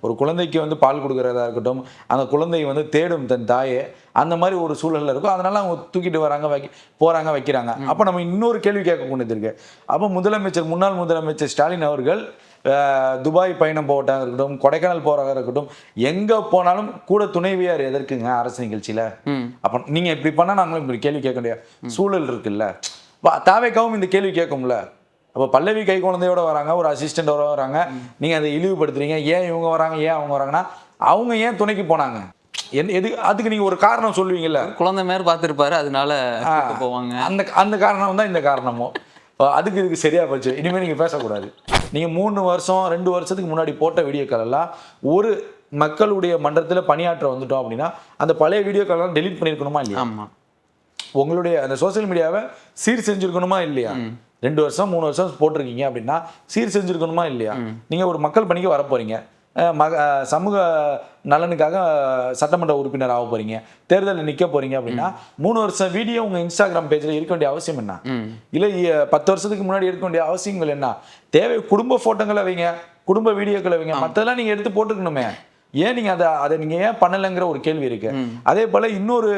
ஒரு குழந்தைக்கு வந்து பால் கொடுக்குறதா இருக்கட்டும், அந்த குழந்தை வந்து தேடும் தன் தாயே, அந்த மாதிரி ஒரு சூழல்ல இருக்கும். அதனால அவங்க தூக்கிட்டு வராங்க, போறாங்க, வைக்கிறாங்க. அப்ப நம்ம இன்னொரு கேள்வி கேட்க வேண்டியது இருக்கு. அப்ப முன்னாள் முதலமைச்சர் ஸ்டாலின் அவர்கள் துபாய் பயணம் போவதாக இருக்கட்டும், கொடைக்கானல் போறதாக இருக்கட்டும், எங்க போனாலும் கூட துணைவியார் எதற்குங்க அரசு நிகழ்ச்சியில? அப்ப நீங்க இப்படி பண்ணா நாங்களும் இப்படி கேள்வி கேட்க வேண்டிய சூழல் இருக்குல்ல. தாவேக்காவும் இந்த கேள்வி கேட்கும்ல. அப்போ பல்லவி கை குழந்தையோட வராங்க, ஒரு அசிஸ்டண்டோட வராங்க, நீங்க அதை இழிவுபடுத்துறீங்க. ஏன் இவங்க வராங்க, ஏன் அவங்க வராங்கன்னா, அவங்க ஏன் துணைக்கு போனாங்க? எது அதுக்கு நீங்க ஒரு காரணம் சொல்லுவீங்கல்ல. குழந்தை மாதிரி பார்த்துருப்பாரு, அதனால போவாங்க. அந்த அந்த காரணம் தான் இந்த காரணமும். அதுக்கு இதுக்கு சரியா போச்சு. இனிமேல் நீங்க பேசக்கூடாது. நீங்க 3 வருஷம் 2 வருஷத்துக்கு முன்னாடி போட்ட வீடியோக்கள் எல்லாம் ஒரு மக்களுடைய மன்றத்தில் பணியாற்ற வந்துட்டோம் அப்படின்னா அந்த பழைய வீடியோக்கள் எல்லாம் டெலீட் பண்ணியிருக்கணுமா இல்லையா? ஆமா. உங்களுடைய அந்த சோசியல் மீடியாவை சீர் செஞ்சிருக்கணுமா இல்லையா? 2 வருஷம் 3 வருஷம் போட்டிருக்கீங்க அப்படின்னா சீர் செஞ்சிருக்கணுமா இல்லையா? நீங்க ஒரு மக்கள் பணிக்கு வர போறீங்க, சமூக நலனுக்காக சட்டமன்ற உறுப்பினர் ஆக போறீங்க, தேர்தலில் நிற்க போறீங்க அப்படின்னா 3 வருஷம் வீடியோ உங்க இன்ஸ்டாகிராம் பேஜ்ல இருக்க வேண்டிய அவசியம் என்ன? இல்ல 10 வருஷத்துக்கு முன்னாடி இருக்க வேண்டிய அவசியங்கள் என்ன? தேவை குடும்ப போட்டோங்களை வைங்க, குடும்ப வீடியோக்களை வைங்க, மற்றதெல்லாம் நீங்க எடுத்து போட்டுக்கணுமே. ஏன் நீங்க அதை நீங்க ஏன் பண்ணலைங்கிற ஒரு கேள்வி இருக்கு. அதே போல இன்னொரு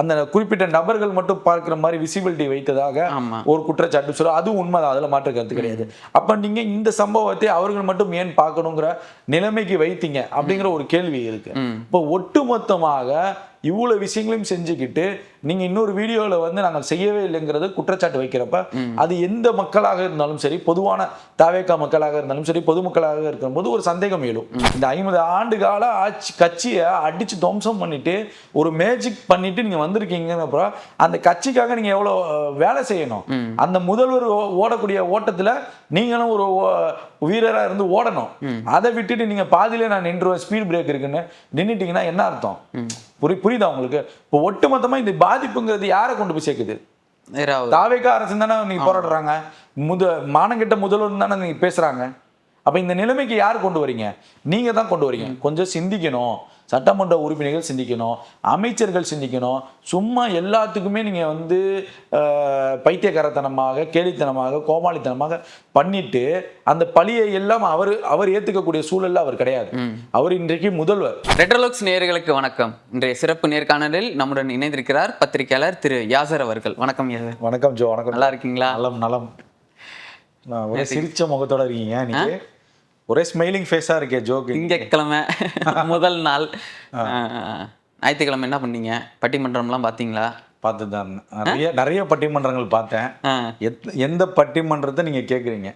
அந்த குறிப்பிட்ட நபர்கள் மட்டும் பார்க்கிற மாதிரி விசிபிலிட்டி வைத்ததாக ஒரு குற்றச்சாட்டு சொல்ல, அதுவும் உண்மைதான், அதுல மாற்று கருத்து கிடையாது. அப்ப நீங்க இந்த சம்பவத்தை அவர்கள் மட்டும் ஏன் பார்க்கணுங்கிற நிலைமைக்கு வைத்தீங்க அப்படிங்கிற ஒரு கேள்வி இருக்கு. இப்போ ஒட்டுமொத்தமாக இவ்வளவு விஷயங்களையும் செஞ்சுக்கிட்டு நீங்க இன்னொரு வீடியோல வந்து நாங்கள் செய்யவே இல்லைங்கிறது குற்றச்சாட்டு வைக்கிறப்ப அது எந்த மக்களாக இருந்தாலும் சரி, பொதுவான தாவேக்கா மக்களாக இருந்தாலும் சரி, பொதுமக்களாக இருக்கும்போது ஒரு சந்தேகம் எழும். இந்த 50 ஆண்டு கால ஆட்சி கட்சியை அடிச்சு துவம்சம் பண்ணிட்டு ஒரு மேஜிக் பண்ணிட்டு நீங்க வந்திருக்கீங்க. அந்த கட்சிக்காக நீங்க எவ்வளவு வேலை செய்யணும். அந்த முதல்வர் ஓடக்கூடிய ஓட்டத்துல நீங்களும் ஒரு வீரரா இருந்து ஓடணும். அதை விட்டுட்டு நீங்க பாதியில நான் நின்றுவேன், ஸ்பீட் பிரேக் இருக்குன்னு நின்றுட்டீங்கன்னா என்ன அர்த்தம்? புரியுதா உங்களுக்கு? இப்போ ஒட்டுமொத்தமா இந்த பாதிப்புங்கிறது யாரை கொண்டு போய் சேர்க்குது? தாவேக்கா அரசு தானே நீங்க போராடுறாங்க, மானங்கிட்ட முதல்வர் தானே நீங்க பேசுறாங்க. அப்ப இந்த நிலைமைக்கு யார் கொண்டு வரீங்க? நீங்க தான் கொண்டு வரீங்க. கொஞ்சம் சிந்திக்கணும். சட்டமன்ற உறுப்பினர்கள் சிந்திக்கணும், அமைச்சர்கள் சிந்திக்கணும். சும்மா எல்லாத்துக்குமே நீங்க வந்து பைத்தியக்காரத்தனமாக, கேலித்தனமாக, கோமாளித்தனமாக பண்ணிட்டு அந்த பழியை எல்லாம் அவர் ஏத்துக்கக்கூடிய சூழல்ல அவர் கிடையாது. அவர் இன்றைக்கு முதல்வர். ரெட்ரோலுக்ஸ் நேயர்களுக்கு வணக்கம். இன்றைய சிறப்பு நேர்காணலில் நம்முடன் இணைந்திருக்கிறார் பத்திரிகையாளர் திரு யாசர் அவர்கள். வணக்கம் யாசர். வணக்கம் ஜோ. வணக்கம். நல்லா இருக்கீங்களா? நலம். ஒரே சிரிச்ச முகத்தோட இருக்கீங்க நீங்க. ஒரே ஸ்மைலிங் ஃபேஸா இருக்கே ஜோக்கு. திங்கட்கிழமை முதல் நாள், ஞாயிற்றுக்கிழமை என்ன பண்ணீங்க? பட்டிமன்றம்லாம் பார்த்தீங்களா? பார்த்துதான். நிறைய பட்டிமன்றங்கள் பார்த்தேன். எந்த பட்டிமன்றத்தை நீங்க கேட்குறீங்க?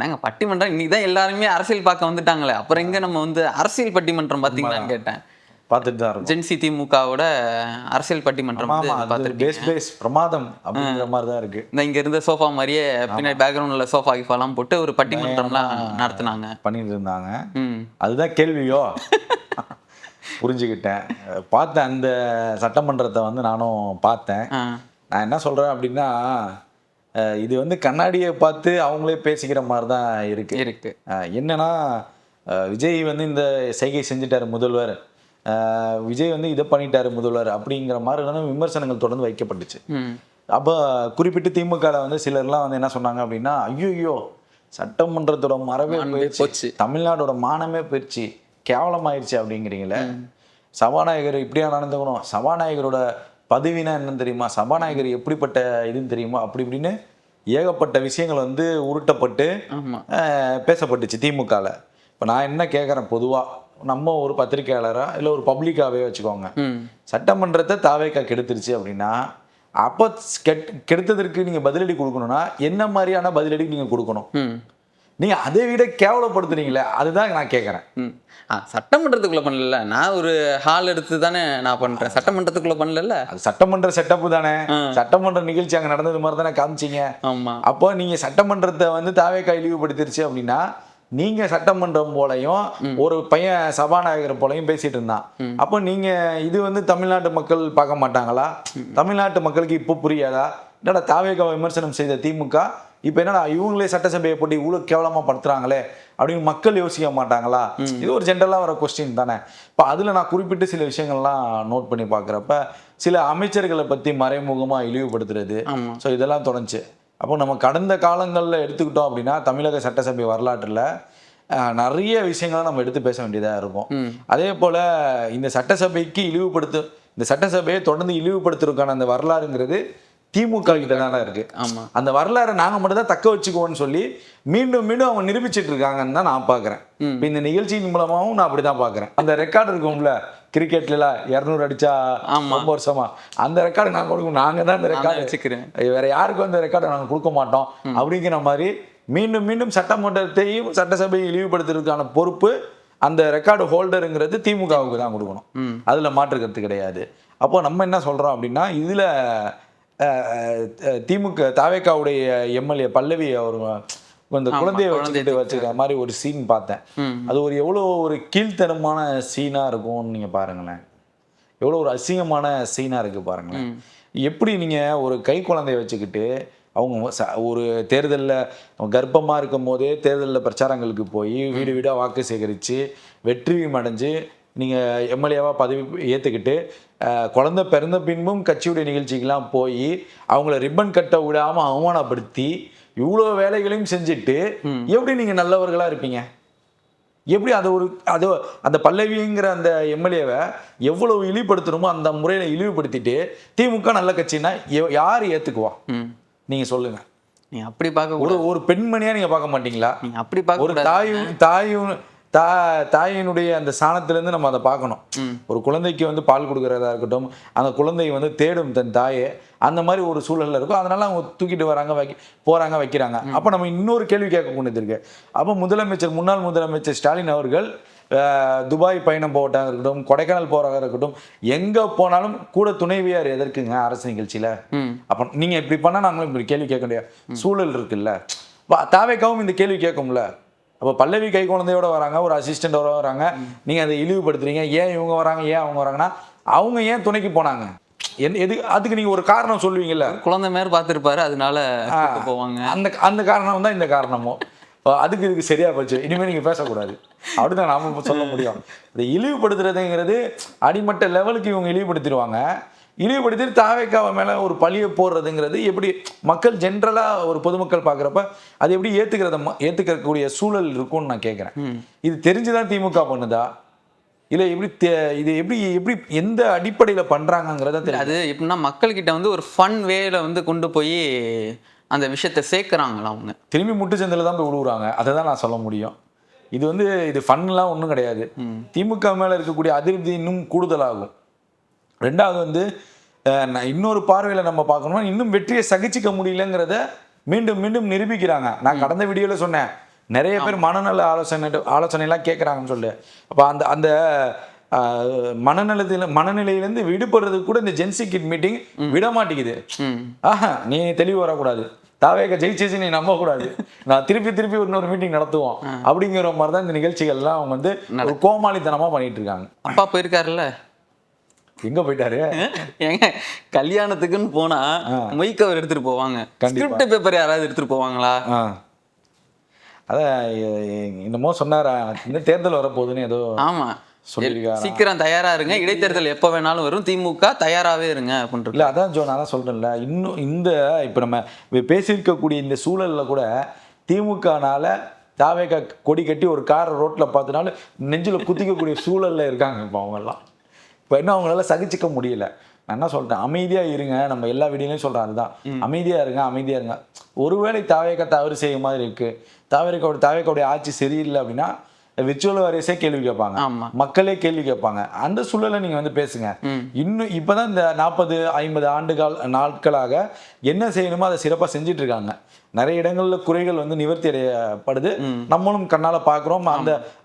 நாங்கள் பட்டிமன்றம் இன்னைக்கு தான் எல்லாருமே அரசியல் பார்க்க வந்துட்டாங்களே, அப்புறம் எங்க நம்ம வந்து அரசியல் பட்டிமன்றம் பார்த்தீங்களான்னு கேட்டேன். பார்த்துட்டு தான் இருக்கும். ஜென்சி திமுகவோட அரசியல் பட்டிமன்றம் பிரமாதம் அப்படிங்கிற மாதிரி தான் இருக்கு. இங்க இருந்த சோஃபா மாதிரியே பின்னாடி பேக்ரவுண்ட்ல சோஃபா கிஃபாலாம் போட்டு ஒரு பட்டிமன்றம்லாம் நடத்தினாங்க, பண்ணிட்டு இருந்தாங்க. அதுதான் கேள்வியோ? புரிஞ்சுக்கிட்டேன். பார்த்தேன் அந்த சட்டமன்றத்தை வந்து நானும் பார்த்தேன். நான் என்ன சொல்றேன் அப்படின்னா, இது வந்து கண்ணாடியை பார்த்து அவங்களே பேசிக்கிற மாதிரி தான் இருக்கு. என்னன்னா, விஜய் வந்து இந்த செய்கை செஞ்சுட்டாரு முதல்வர், விஜய் வந்து இதை பண்ணிட்டாரு முதல்வர் அப்படிங்கிற மாதிரி விமர்சனங்கள் தொடர்ந்து வைக்கப்பட்டுச்சு. அப்போ குறிப்பிட்டு திமுகவில் வந்து சிலர்லாம் வந்து என்ன சொன்னாங்க அப்படின்னா, ஐயோ சட்டமன்றத்தோட மரபே போயிடுச்சு, தமிழ்நாடோட மானமே போயிடுச்சு, கேவலமாயிருச்சு அப்படிங்கிறீங்களே. சபாநாயகர் இப்படியா நடந்துக்கணும், சபாநாயகரோட பதவினா என்னன்னு தெரியுமா, சபாநாயகர் எப்படிப்பட்ட இதுன்னு தெரியுமா, அப்படி இப்படின்னு ஏகப்பட்ட விஷயங்கள் வந்து உருட்டப்பட்டு பேசப்பட்டுச்சு திமுகவில். இப்போ நான் என்ன கேட்குறேன், பொதுவாக நம்ம ஒரு பத்திரிகையாளராக இல்லை ஒரு பப்ளிக்காகவே வச்சுக்கோங்க, சட்டமன்றத்தை தாவேக்கா கெடுத்துருச்சு அப்படின்னா அப்போ கெடுத்ததற்கு நீங்கள் பதிலடி கொடுக்கணும்னா என்ன மாதிரியான பதிலடி நீங்கள் கொடுக்கணும்? நீங்கள் அதை விட கேவலப்படுத்துறீங்களே, அதுதான் நான் கேட்குறேன். சட்டமன்றத்துக்குள்ள பண்ணல, நான் ஒரு ஹால் எடுத்து தானே நான் பண்றேன், சட்டமன்றத்துக்குள்ள பண்ணல. அது சட்டமன்ற செட்டப்பு தானே, சட்டமன்ற நிகழ்ச்சி அங்கே நடந்தது மாதிரி தானே காமிச்சிங்க. அப்போ நீங்கள் சட்டமன்றத்தை வந்து தாவேக்கா இழிவுபடுத்திருச்சு அப்படின்னா நீங்க சட்டமன்றம் போலையும் ஒரு பையன் சபாநாயகர் போலையும் பேசிட்டு இருந்தான். அப்போ நீங்க இது வந்து தமிழ்நாட்டு மக்கள் பார்க்க மாட்டாங்களா? தமிழ்நாட்டு மக்களுக்கு இப்போ புரியாதா? என்னடா தாவேக்கா விமர்சனம் செய்த திமுக இப்போ என்னடா இவங்களே சட்டசபையை போட்டு இவ்வளவு கேவலமா படுத்துறாங்களே அப்படின்னு மக்கள் யோசிக்க மாட்டாங்களா? இது ஒரு ஜென்ரலா வர கொஸ்டின் தானே. இப்போ அதுல நான் குறிப்பிட்டு சில விஷயங்கள்லாம் நோட் பண்ணி பார்க்குறப்ப சில அமைச்சர்களை பத்தி மறைமுகமா இழிவுபடுத்துறது, ஸோ இதெல்லாம் தொடர்ந்துச்சு. அப்போ நம்ம கடந்த காலங்களில் எடுத்துக்கிட்டோம் அப்படின்னா தமிழக சட்டசபை வரலாற்றில் நிறைய விஷயங்களை நம்ம எடுத்து பேச வேண்டியதாக இருக்கும். அதே போல் இந்த சட்டசபைக்கு இந்த சட்டசபையை தொடர்ந்து இழிவுபடுத்துறதுக்கான அந்த வரலாறுங்கிறது திமுக கிட்ட தானே இருக்கு. அந்த வரலாறை நாங்கள் மட்டும் தான் தக்க வச்சுக்குவோம்னு சொல்லி மீண்டும் மீண்டும் அவங்க நிரூபிச்சிட்டு இருக்காங்கன்னு தான் நான் பார்க்குறேன். இப்போ இந்த நிகழ்ச்சியின் மூலமாகவும் நான் அப்படி தான் பார்க்குறேன். அந்த ரெக்கார்டு இருக்கும்ல, கிரிக்கெட்ல 200 அடிச்சா ரொம்ப வருஷமா அந்த ரெக்கார்டு நாங்கள் கொடுக்கணும், நாங்கள் தான் இந்த ரெக்கார்டு வச்சுக்கிறேன், வேற யாருக்கும் அந்த ரெக்கார்டை நாங்கள் கொடுக்க மாட்டோம் அப்படிங்கிற மாதிரி மீண்டும் மீண்டும் சட்டமன்றத்தையும் சட்டசபையை இழிவுபடுத்துறதுக்கான பொறுப்பு அந்த ரெக்கார்டு ஹோல்டருங்கிறது திமுகவுக்கு தான் கொடுக்கணும். அதில் மாற்றுக்கிறது கிடையாது. அப்போ நம்ம என்ன சொல்கிறோம் அப்படின்னா, இதில் திமுக தாவேக்காவுடைய எம்எல்ஏ பல்லவி அவர் இந்த குழந்தைய வச்சுக்கிட்டு வச்சுக்கிற மாதிரி ஒரு சீன் பார்த்தேன். அது எவ்வளோ ஒரு கீழ்த்தரமான சீனாக இருக்கும்னு நீங்கள் பாருங்களேன். எவ்வளோ ஒரு அசிங்கமான சீனாக இருக்குது பாருங்களேன். எப்படி நீங்கள் ஒரு கை குழந்தைய வச்சுக்கிட்டு அவங்க ஒரு தேர்தலில் கர்ப்பமாக இருக்கும் போதே தேர்தலில் பிரச்சாரங்களுக்கு போய் வீடு வீடாக வாக்கு சேகரித்து வெற்றியும் அடைஞ்சு நீங்கள் எம்எல்ஏவாக பதவி ஏற்றுக்கிட்டு குழந்தை பிறந்த பின்பும் கட்சியுடைய நிகழ்ச்சிக்கெல்லாம் போய் அவங்கள ரிப்பன் கட்ட விடாமல் அவமானப்படுத்தி இவ்வளோ வேலைகளையும் செஞ்சுட்டு எப்படி நீங்கள் நல்லவர்களாக இருப்பீங்க? எப்படி அந்த பல்லவிங்கிற அந்த எம்எல்ஏவை எவ்வளவு இழிவுபடுத்தணுமோ அந்த முறையில் இழிவுபடுத்திட்டு திமுக நல்ல கட்சின்னா யார் ஏற்றுக்குவா? நீங்கள் சொல்லுங்க. நீ அப்படி பார்க்க ஒரு பெண்மணியா நீங்கள் பார்க்க மாட்டீங்களா? அப்படி பார்க்க ஒரு தாயினுடைய அந்த சாணத்திலேருந்து நம்ம அதை பார்க்கணும். ஒரு குழந்தைக்கு பால் கொடுக்கறதா இருக்கட்டும், அந்த குழந்தை தேடும் தன் தாயே, அந்த மாதிரி ஒரு சூழல்ல இருக்கும். அதனால அவங்க தூக்கிட்டு வராங்க, வைக்கிறாங்க. அப்போ நம்ம இன்னொரு கேள்வி கேட்க கொண்டது இருக்கு. அப்போ முன்னாள் முதலமைச்சர் ஸ்டாலின் அவர்கள் துபாய் பயணம் போவதாக இருக்கட்டும், கொடைக்கானல் போறதாக இருக்கட்டும், எங்க போனாலும் கூட துணைவியார் எதற்குங்க அரசு நிகழ்ச்சியில? அப்போ நீங்க இப்படி பண்ணா நாங்களும் இப்படி கேள்வி கேட்க முடியாது சூழல் இருக்குல்ல. தாவேக்காவும் இந்த கேள்வி கேட்கும்ல. அப்போ பல்லவி கை குழந்தையோட வராங்க, ஒரு அசிஸ்டண்டோட வராங்க, நீங்கள் அதை இழிவுபடுத்துறீங்க. ஏன் இவங்க வராங்க, ஏன் அவங்க வராங்கன்னா அவங்க ஏன் துணைக்கு போனாங்க? அதுக்கு நீங்கள் ஒரு காரணம் சொல்லுவீங்கல்ல. குழந்தை மாதிரி பார்த்துருப்பாரு, அதனால போவாங்க. அந்த காரணம் தான் இந்த காரணமும். இதுக்கு சரியா போச்சு, இனிமேல் நீங்கள் பேசக்கூடாது அப்படிதான் நாம சொல்ல முடியும். இதை இழிவுபடுத்துறதுங்கிறது அடிமட்ட லெவலுக்கு இவங்க இழிவுபடுத்திடுவாங்க. இழிவுபடுத்தி தாவேக்காவை மேலே ஒரு பழியை போடுறதுங்கிறது எப்படி மக்கள் ஜென்ரலாக ஒரு பொதுமக்கள் பார்க்குறப்ப அது எப்படி ஏற்றுக்கக்கூடிய சூழல் இருக்கும்னு நான் கேட்குறேன். இது தெரிஞ்சுதான் திமுக பண்ணுதா, இல்லை இது எப்படி எந்த அடிப்படையில் பண்ணுறாங்கங்கிறத தெரியும். அது எப்படின்னா மக்கள்கிட்ட ஒரு ஃபன் வேல கொண்டு போய் அந்த விஷயத்தை சேர்க்குறாங்களா அவங்க, திரும்பி முட்டு சந்தில் தான் போய் விழுவுறாங்க. அதை தான் நான் சொல்ல முடியும். இது ஃபன்லாம் ஒன்றும் கிடையாது. திமுக மேலே இருக்கக்கூடிய அதிருப்தி இன்னும் கூடுதலாகும். ரெண்டாவது இன்னொரு பார்வையில் நம்ம பார்க்கணும்னா, இன்னும் வெற்றியை சகிச்சிக்க முடியலங்கிறத மீண்டும் மீண்டும் நிரூபிக்கிறாங்க. நான் கடந்த வீடியோவில் சொன்னேன், நிறைய பேர் மனநல ஆலோசனைலாம் கேட்குறாங்கன்னு சொல்லி. அப்போ அந்த மனநிலையிலேருந்து விடுபடுறதுக்கு கூட இந்த ஜென்சி கிட் மீட்டிங் விட மாட்டேங்குது. நீ தெளிவு வரக்கூடாது, தாவேக ஜெயிச்சு நீ நம்பக்கூடாது, நான் திருப்பி இன்னொரு மீட்டிங் நடத்துவோம் அப்படிங்கிற மாதிரி தான் இந்த நிகழ்ச்சிகள்லாம் அவங்க ஒரு கோமாளித்தனமாக பண்ணிட்டு இருக்காங்க. அப்பா போயிருக்காருல்ல, எங்க போயிட்டாரு? ஏங்க கல்யாணத்துக்குன்னு போனா மொய் கவர் எடுத்துட்டு போவாங்க, ஸ்கிரிப்ட் பேப்பர் யாராவது எடுத்துட்டு போவாங்களா? அதான் என்னமோ சொன்னாரா, இந்த தேர்தல் வரப்போகுதுன்னு ஏதோ. ஆமா, சீக்கிரம் தயாரா இருங்க, இடைத்தேர்தல் எப்போ வேணாலும் வரும், திமுக தயாராகவே இருங்க அப்படின்ட்டு. இல்லை அதான் நான் தான் சொல்றேன்ல, இன்னும் இப்போ நம்ம பேசியிருக்கக்கூடிய இந்த சூழல்ல கூட திமுகனால தாவேக்கா கொடி கட்டி ஒரு கார் ரோட்ல பார்த்தினாலும் நெஞ்சில் குத்திக்கக்கூடிய சூழல்ல இருக்காங்க இப்போ அவங்கெல்லாம். இப்போ இன்னும் அவங்களால சகிச்சிக்க முடியல. நான் என்ன சொல்றேன், அமைதியா இருங்க. நம்ம எல்லா வீடியோலையும் சொல்றேன் அதுதான், அமைதியா இருங்க. ஒருவேளை தாவேக்கா தவறு செய்யும் மாதிரி இருக்கு, தாவேக்காவுடைய ஆட்சி சரியில்லை அப்படின்னா விர்ச்சுவல் வாரியஸே கேள்வி கேட்பாங்க, மக்களே கேள்வி கேட்பாங்க. அந்த சூழலை நீங்க பேசுங்க. இன்னும் இப்பதான் இந்த 40-50 நாட்களாக என்ன செய்யணுமோ அதை சிறப்பாக செஞ்சுட்டு இருக்காங்க. நிறைய இடங்கள்ல குறைகள் நிவர்த்தி அடையப்படுது, நம்மளும் கண்ணால பாக்குறோம்.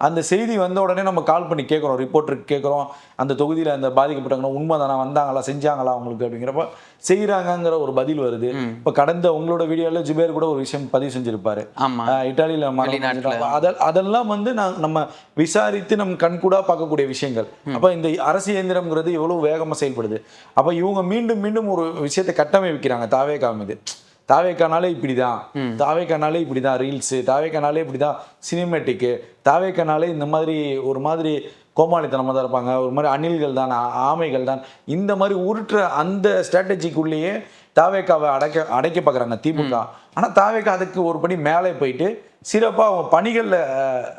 அந்த செய்தி வந்த உடனே நம்ம கால் பண்ணி கேட்குறோம், ரிப்போர்ட்டருக்கு கேட்குறோம், அந்த தொகுதியில அந்த பாதிக்கப்பட்டவங்க உண்மைதானா, வந்தாங்களா, செஞ்சாங்களா அவங்களுக்கு அப்படிங்கிறப்ப செய்யறாங்கிற ஒரு பதில் வருது. இப்ப கடந்த உங்களோட வீடியோல ஜுபேர் கூட ஒரு விஷயம் பதிவு செஞ்சிருப்பாரு, இட்டாலியில அதெல்லாம் நம்ம விசாரித்து நம்ம கண்கூடா பார்க்கக்கூடிய விஷயங்கள். அப்ப இந்த அரசு இயந்திரம்ங்கிறது எவ்வளவு வேகமா செயல்படுது. அப்ப இவங்க மீண்டும் மீண்டும் ஒரு விஷயத்தை கட்டமைக்கிறாங்க. தாவேக்கானாலே இப்படிதான் ரீல்ஸு, தாவேக்கானாலே இப்படிதான் சினிமேட்டிக்கு, தாவேக்கானாலே இந்த மாதிரி ஒரு மாதிரி கோமாளித்தனமாக தான் இருப்பாங்க, ஒரு மாதிரி அணில்கள் தான், ஆமைகள் தான், இந்த மாதிரி உருட்டுற அந்த ஸ்ட்ராட்டஜிக்குள்ளேயே தாவேக்காவை அடைக்க பார்க்குறாங்க திமுக. ஆனால் தாவேக்கா அதுக்கு ஒரு படி மேலே போயிட்டு சிறப்பாக அவங்க பணிகளில்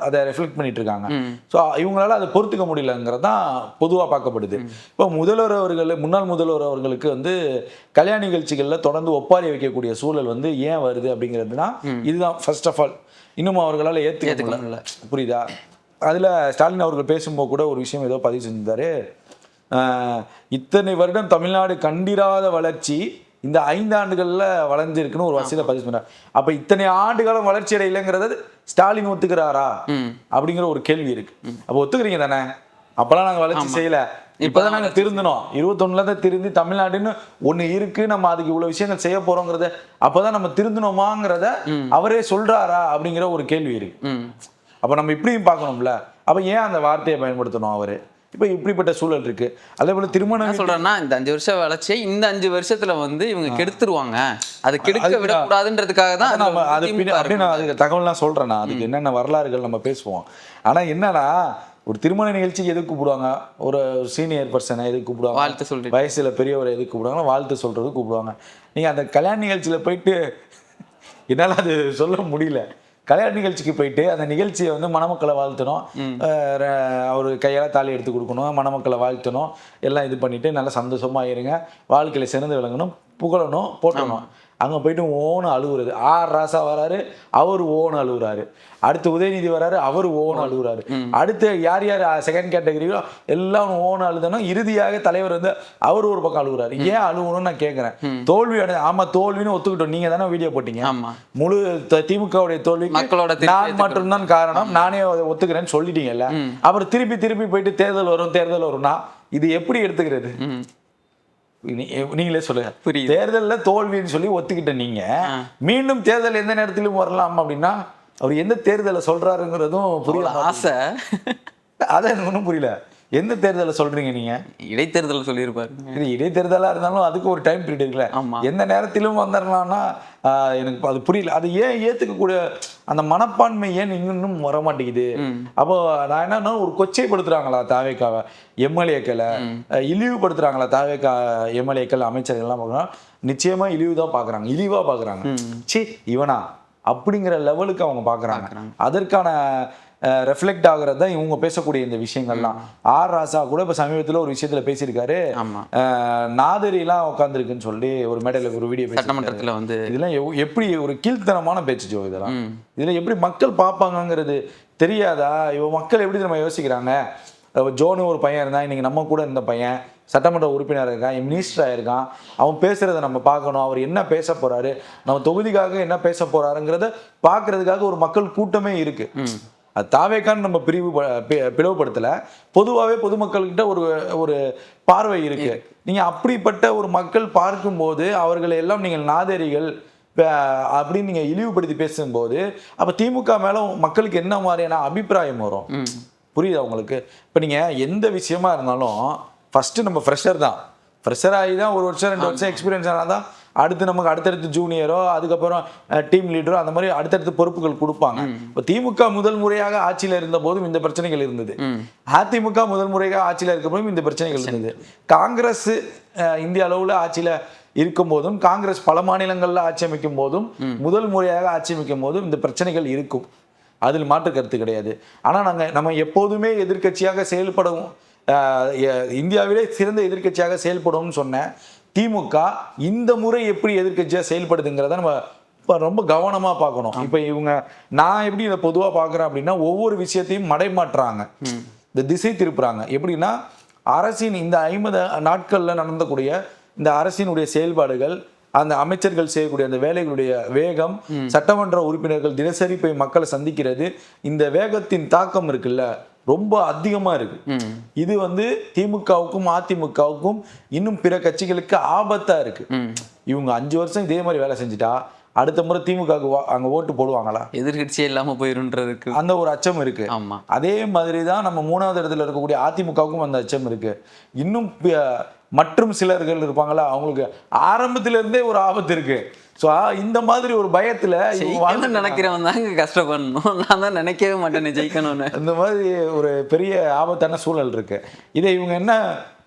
அதை ரெஃப்ளெக்ட் பண்ணிட்டு இருக்காங்க. ஸோ இவங்களால அதை பொறுத்துக்க முடியலங்கிறது தான் பொதுவாக பார்க்கப்படுது. இப்போ முதல்வர் அவர்கள், முன்னாள் முதல்வர் அவர்களுக்கு வந்து கல்யாண நிகழ்ச்சிகளில் தொடர்ந்து ஒப்பாரி வைக்கக்கூடிய சூழல் வந்து ஏன் வருது அப்படிங்கிறதுனா இதுதான் ஃபர்ஸ்ட் ஆஃப் ஆல். இன்னும் அவர்களால் ஏற்றுக்க முடியல. புரியுதா? அதில் ஸ்டாலின் அவர்கள் பேசும்போது கூட ஒரு விஷயம் ஏதோ பதிவு செஞ்சிருந்தாரு. இத்தனை வருடம் தமிழ்நாடு கண்டிராத வளர்ச்சி இந்த 5 ஆண்டுகளில் வளர்ந்துருக்குன்னு ஒரு வரிசையில் பதிவு பண்ணுறாரு. அப்போ இத்தனை ஆண்டுகாலம் வளர்ச்சி அடையலைங்கிறது ஸ்டாலின் ஒத்துக்கிறாரா அப்படிங்கிற ஒரு கேள்வி இருக்கு. அப்போ ஒத்துக்கிறீங்க தானே? அப்பெல்லாம் நாங்கள் வளர்ச்சி செய்யல, இப்போதான் நாங்கள் திருந்தணும், 21ல தான் திருந்தி தமிழ்நாடுன்னு ஒன்று இருக்கு, நம்ம அதுக்கு இவ்வளோ விஷயங்கள் செய்ய போறோங்கிறத அப்போதான் நம்ம திருந்தணுமாங்கிறத அவரே சொல்றாரா அப்படிங்கிற ஒரு கேள்வி இருக்கு. அப்போ நம்ம இப்படியும் பார்க்கணும்ல. அப்போ ஏன் அந்த வார்த்தையை பயன்படுத்தணும் அவரு? இப்போ இப்படிப்பட்ட சூழல் இருக்கு. அதே போல திருமணம் சொல்றேன்னா இந்த 5 வருஷம் வளர்ச்சியை இந்த 5 வருஷத்துல வந்து இவங்க கெடுத்துருவாங்க, அதை கெடுக்க விடக்கூடாதுன்றதுக்காக தான் நம்ம அப்படி நான் அதுக்கு தகவல்லாம் சொல்றேன். அதுக்கு என்னென்ன வரலாறுகள் நம்ம பேசுவோம். ஆனா என்னன்னா, ஒரு திருமண நிகழ்ச்சிக்கு எதுக்கு கூப்பிடுவாங்க? ஒரு சீனியர் பர்சனை எதுக்கு கூப்பிடுவாங்க? வாழ்த்து சொல்றேன். வயசுல பெரியவரை எதுக்கு கூப்பிடுவாங்க? வாழ்த்து சொல்றது கூப்பிடுவாங்க. நீங்க அந்த கல்யாண நிகழ்ச்சியில போயிட்டு என்னால அது சொல்ல முடியல. கல்யாண நிகழ்ச்சிக்கு போயிட்டு அந்த நிகழ்ச்சியை வந்து மணமக்களை வாழ்த்தணும், அவர் கையால் தாலி எடுத்து கொடுக்கணும், மணமக்களை வாழ்த்தணும், எல்லாம் இது பண்ணிட்டு நல்லா சந்தோஷமா இருங்க, வாழ்க்கையில சிறந்து விளங்கணும், புகழணும், போட்டணும். அங்கே போயிட்டு ஓன்னு அழுகுறது. ராசா வராரு, அவர் ஓன்னு அழுகுறாரு. அடுத்து உதயநிதி வராரு, அவர் ஓன்னு அழுகுறாரு. அடுத்து யார் யார் செகண்ட் கேட்டகரியோ எல்லாம் ஓன்னு அழுதனும். இறுதியாக தலைவர் வந்து அவர் ஒரு பக்கம் அழுகுறாரு. ஏன் அழுகணும்னு நான் கேட்குறேன். தோல்வி ஆமா தோல்வின்னு ஒத்துக்கிட்டோம். நீங்க தானே வீடியோ போட்டீங்க. முழு திமுகவுடைய தோல்வி நான் மட்டும்தான் காரணம், நானே ஒத்துக்கிறேன்னு சொல்லிட்டீங்கல்ல. அப்புறம் திருப்பி திருப்பி போயிட்டு தேர்தல் வரும்னா இது எப்படி எடுத்துக்கிறது? நீங்களே சொல்லுங்க. தேர்தல்ல தோல்வின்னு சொல்லி ஒத்துக்கிட்ட நீங்க மீண்டும் தேர்தல் எந்த நேரத்திலும் வரலாம் அப்படின்னா அவர் எந்த தேர்தலை சொல்றாருங்கிறதும் புரியல. ஆசை அதான் எனக்கு ஒன்றும் புரியல. எந்த தேர்தலை சொல்றீங்க நீங்க? இடைத்தேர்தல் சொல்லியிருப்பாரு. இது இடைத்தேர்தலா இருந்தாலும் அதுக்கு ஒரு டைம் பீரியட் இருக்குல்ல. எந்த நேரத்திலும் வந்துடலாம்னா எனக்கு அது புரியல. அது ஏன் ஏத்துக்கக்கூடிய அந்த மனப்பான்மை ஏன் இன்னும் வர மாட்டேங்குது? அப்போ நான் என்னன்னா, ஒரு கொச்சைப்படுத்துறாங்களா தாவேக்காவை எம்எல்ஏக்களை, இழிவுபடுத்துறாங்களா தாவேக்கா எம்எல்ஏக்கள் அமைச்சர்கள்லாம் பார்க்குறோம். நிச்சயமா இழிவு தான் பார்க்குறாங்க, இழிவா பார்க்குறாங்க. சி இவனா அப்படிங்கிற லெவலுக்கு அவங்க பார்க்குறாங்க. அதற்கான ரெஃப்ளெக்ட் ஆகுறது தான் இவங்க பேசக்கூடிய இந்த விஷயங்கள்லாம். ராசா கூட இப்போ சமீபத்தில் ஒரு விஷயத்துல பேசியிருக்காரு. நாதரிலாம் உட்காந்துருக்குன்னு சொல்லி ஒரு மேடையில் ஒரு வீடியோ சட்டமன்றத்தில் வந்து இதெல்லாம் எப்படி ஒரு கீழ்த்தனமான பேச்சு ஜோ. இதெல்லாம் இதில் எப்படி மக்கள் பார்ப்பாங்கங்கிறது தெரியாதா? இவ மக்கள் எப்படி நம்ம யோசிக்கிறாங்க? ஜோனு ஒரு பையன் இருந்தான், இன்னைக்கு நம்ம கூட இருந்த பையன் சட்டமன்ற உறுப்பினர் இருக்கான், மினிஸ்டர் ஆயிருக்கான். அவன் பேசுறதை நம்ம பார்க்கணும். அவர் என்ன பேச போறாரு, நம்ம தொகுதிக்காக என்ன பேச போறாருங்கிறத பார்க்கறதுக்காக ஒரு மக்கள் கூட்டமே இருக்கு. அது தாவேக்கான்னு நம்ம பிளவுபடுத்தல, பொதுவாகவே பொதுமக்கள்கிட்ட ஒரு பார்வை இருக்கு. நீங்க அப்படிப்பட்ட ஒரு மக்கள் பார்க்கும்போது அவர்களை எல்லாம் நீங்கள் நாதரிகள் அப்படின்னு நீங்க இழிவுபடுத்தி பேசும்போது அப்ப திமுக மேல மக்களுக்கு என்ன மாதிரியான அபிப்பிராயம் வரும்? புரியுதா உங்களுக்கு? இப்ப நீங்க எந்த விஷயமா இருந்தாலும் ஃபர்ஸ்ட் நம்ம ஃப்ரெஷர் தான், ஃப்ரெஷர் ஆகி தான் 1 வருஷம் 2 வருஷம் எக்ஸ்பீரியன்ஸ் ஆனால் தான் அடுத்து நமக்கு அடுத்தடுத்து ஜூனியரோ அதுக்கப்புறம் டீம் லீடரோ அந்த மாதிரி அடுத்தடுத்து பொறுப்புகள் கொடுப்பாங்க. இப்போ திமுக முதல் முறையாக ஆட்சியில் இருந்த போதும் இந்த பிரச்சனைகள் இருந்தது. அதிமுக முதல் முறையாக ஆட்சியில் இருக்க போதும் இந்த பிரச்சனைகள் இருந்தது. காங்கிரஸ் இந்திய அளவில் ஆட்சியில் இருக்கும் போதும், காங்கிரஸ் பல மாநிலங்களில் ஆட்சி அமைக்கும் போதும், முதல் முறையாக ஆட்சி அமைக்கும் போதும் இந்த பிரச்சனைகள் இருக்கும். அதில் மாற்று கருத்து கிடையாது. ஆனால் நம்ம எப்போதுமே எதிர்கட்சியாக செயல்படவும், இந்தியாவிலே சிறந்த எதிர்கட்சியாக செயல்படும்னு சொன்ன திமுக இந்த முறை எப்படி எதிர்கட்சியாக செயல்படுதுங்கிறத நம்ம இப்போ ரொம்ப கவனமாக பார்க்கணும். இப்போ நான் எப்படி இதை பொதுவாக பார்க்குறேன் அப்படின்னா, ஒவ்வொரு விஷயத்தையும் மடைமாற்றுறாங்க, இந்த திசை திருப்புறாங்க. எப்படின்னா, அரசின் இந்த 50 நாட்களில் நடந்தக்கூடிய இந்த அரசினுடைய செயல்பாடுகள், அந்த அமைச்சர்கள் செய்யக்கூடிய அந்த வேலைகளுடைய வேகம், சட்டமன்ற உறுப்பினர்கள் தினசரி போய் மக்களை சந்திக்கிறது, இந்த வேகத்தின் தாக்கம் இருக்குல்ல ரொம்ப அதிகமா இருக்கு. இது திமுகவுக்கும் அதிமுகவுக்கும் இன்னும் பிற கட்சிகளுக்கு ஆபத்தா இருக்கு. இவங்க 5 வருஷம் இதே மாதிரி வேலை செஞ்சுட்டா அடுத்த முறை திமுகவுக்கு அங்க ஓட்டு போடுவாங்களா? எதிர்கட்சியே இல்லாம போயிருன்றதுக்கு அந்த ஒரு அச்சம் இருக்கு. அதே மாதிரிதான் நம்ம 3வது இடத்துல இருக்கக்கூடிய அதிமுகவுக்கும் அந்த அச்சம் இருக்கு. இன்னும் மற்றும் சிலர்கள் இருப்பாங்களா, அவங்களுக்கு ஆரம்பத்தில இருந்தே ஒரு ஆபத்து இருக்கு. ஸோ இந்த மாதிரி ஒரு பயத்துல ஜெயிக்கணும்னு நினைக்கிறவன் தாங்க கஷ்டப்படணும். நான் தான் நினைக்கவே மாட்டேன் ஜெயிக்கணும்னு. இந்த மாதிரி ஒரு பெரிய ஆபத்தான சூழல் இருக்கு. இதை இவங்க என்ன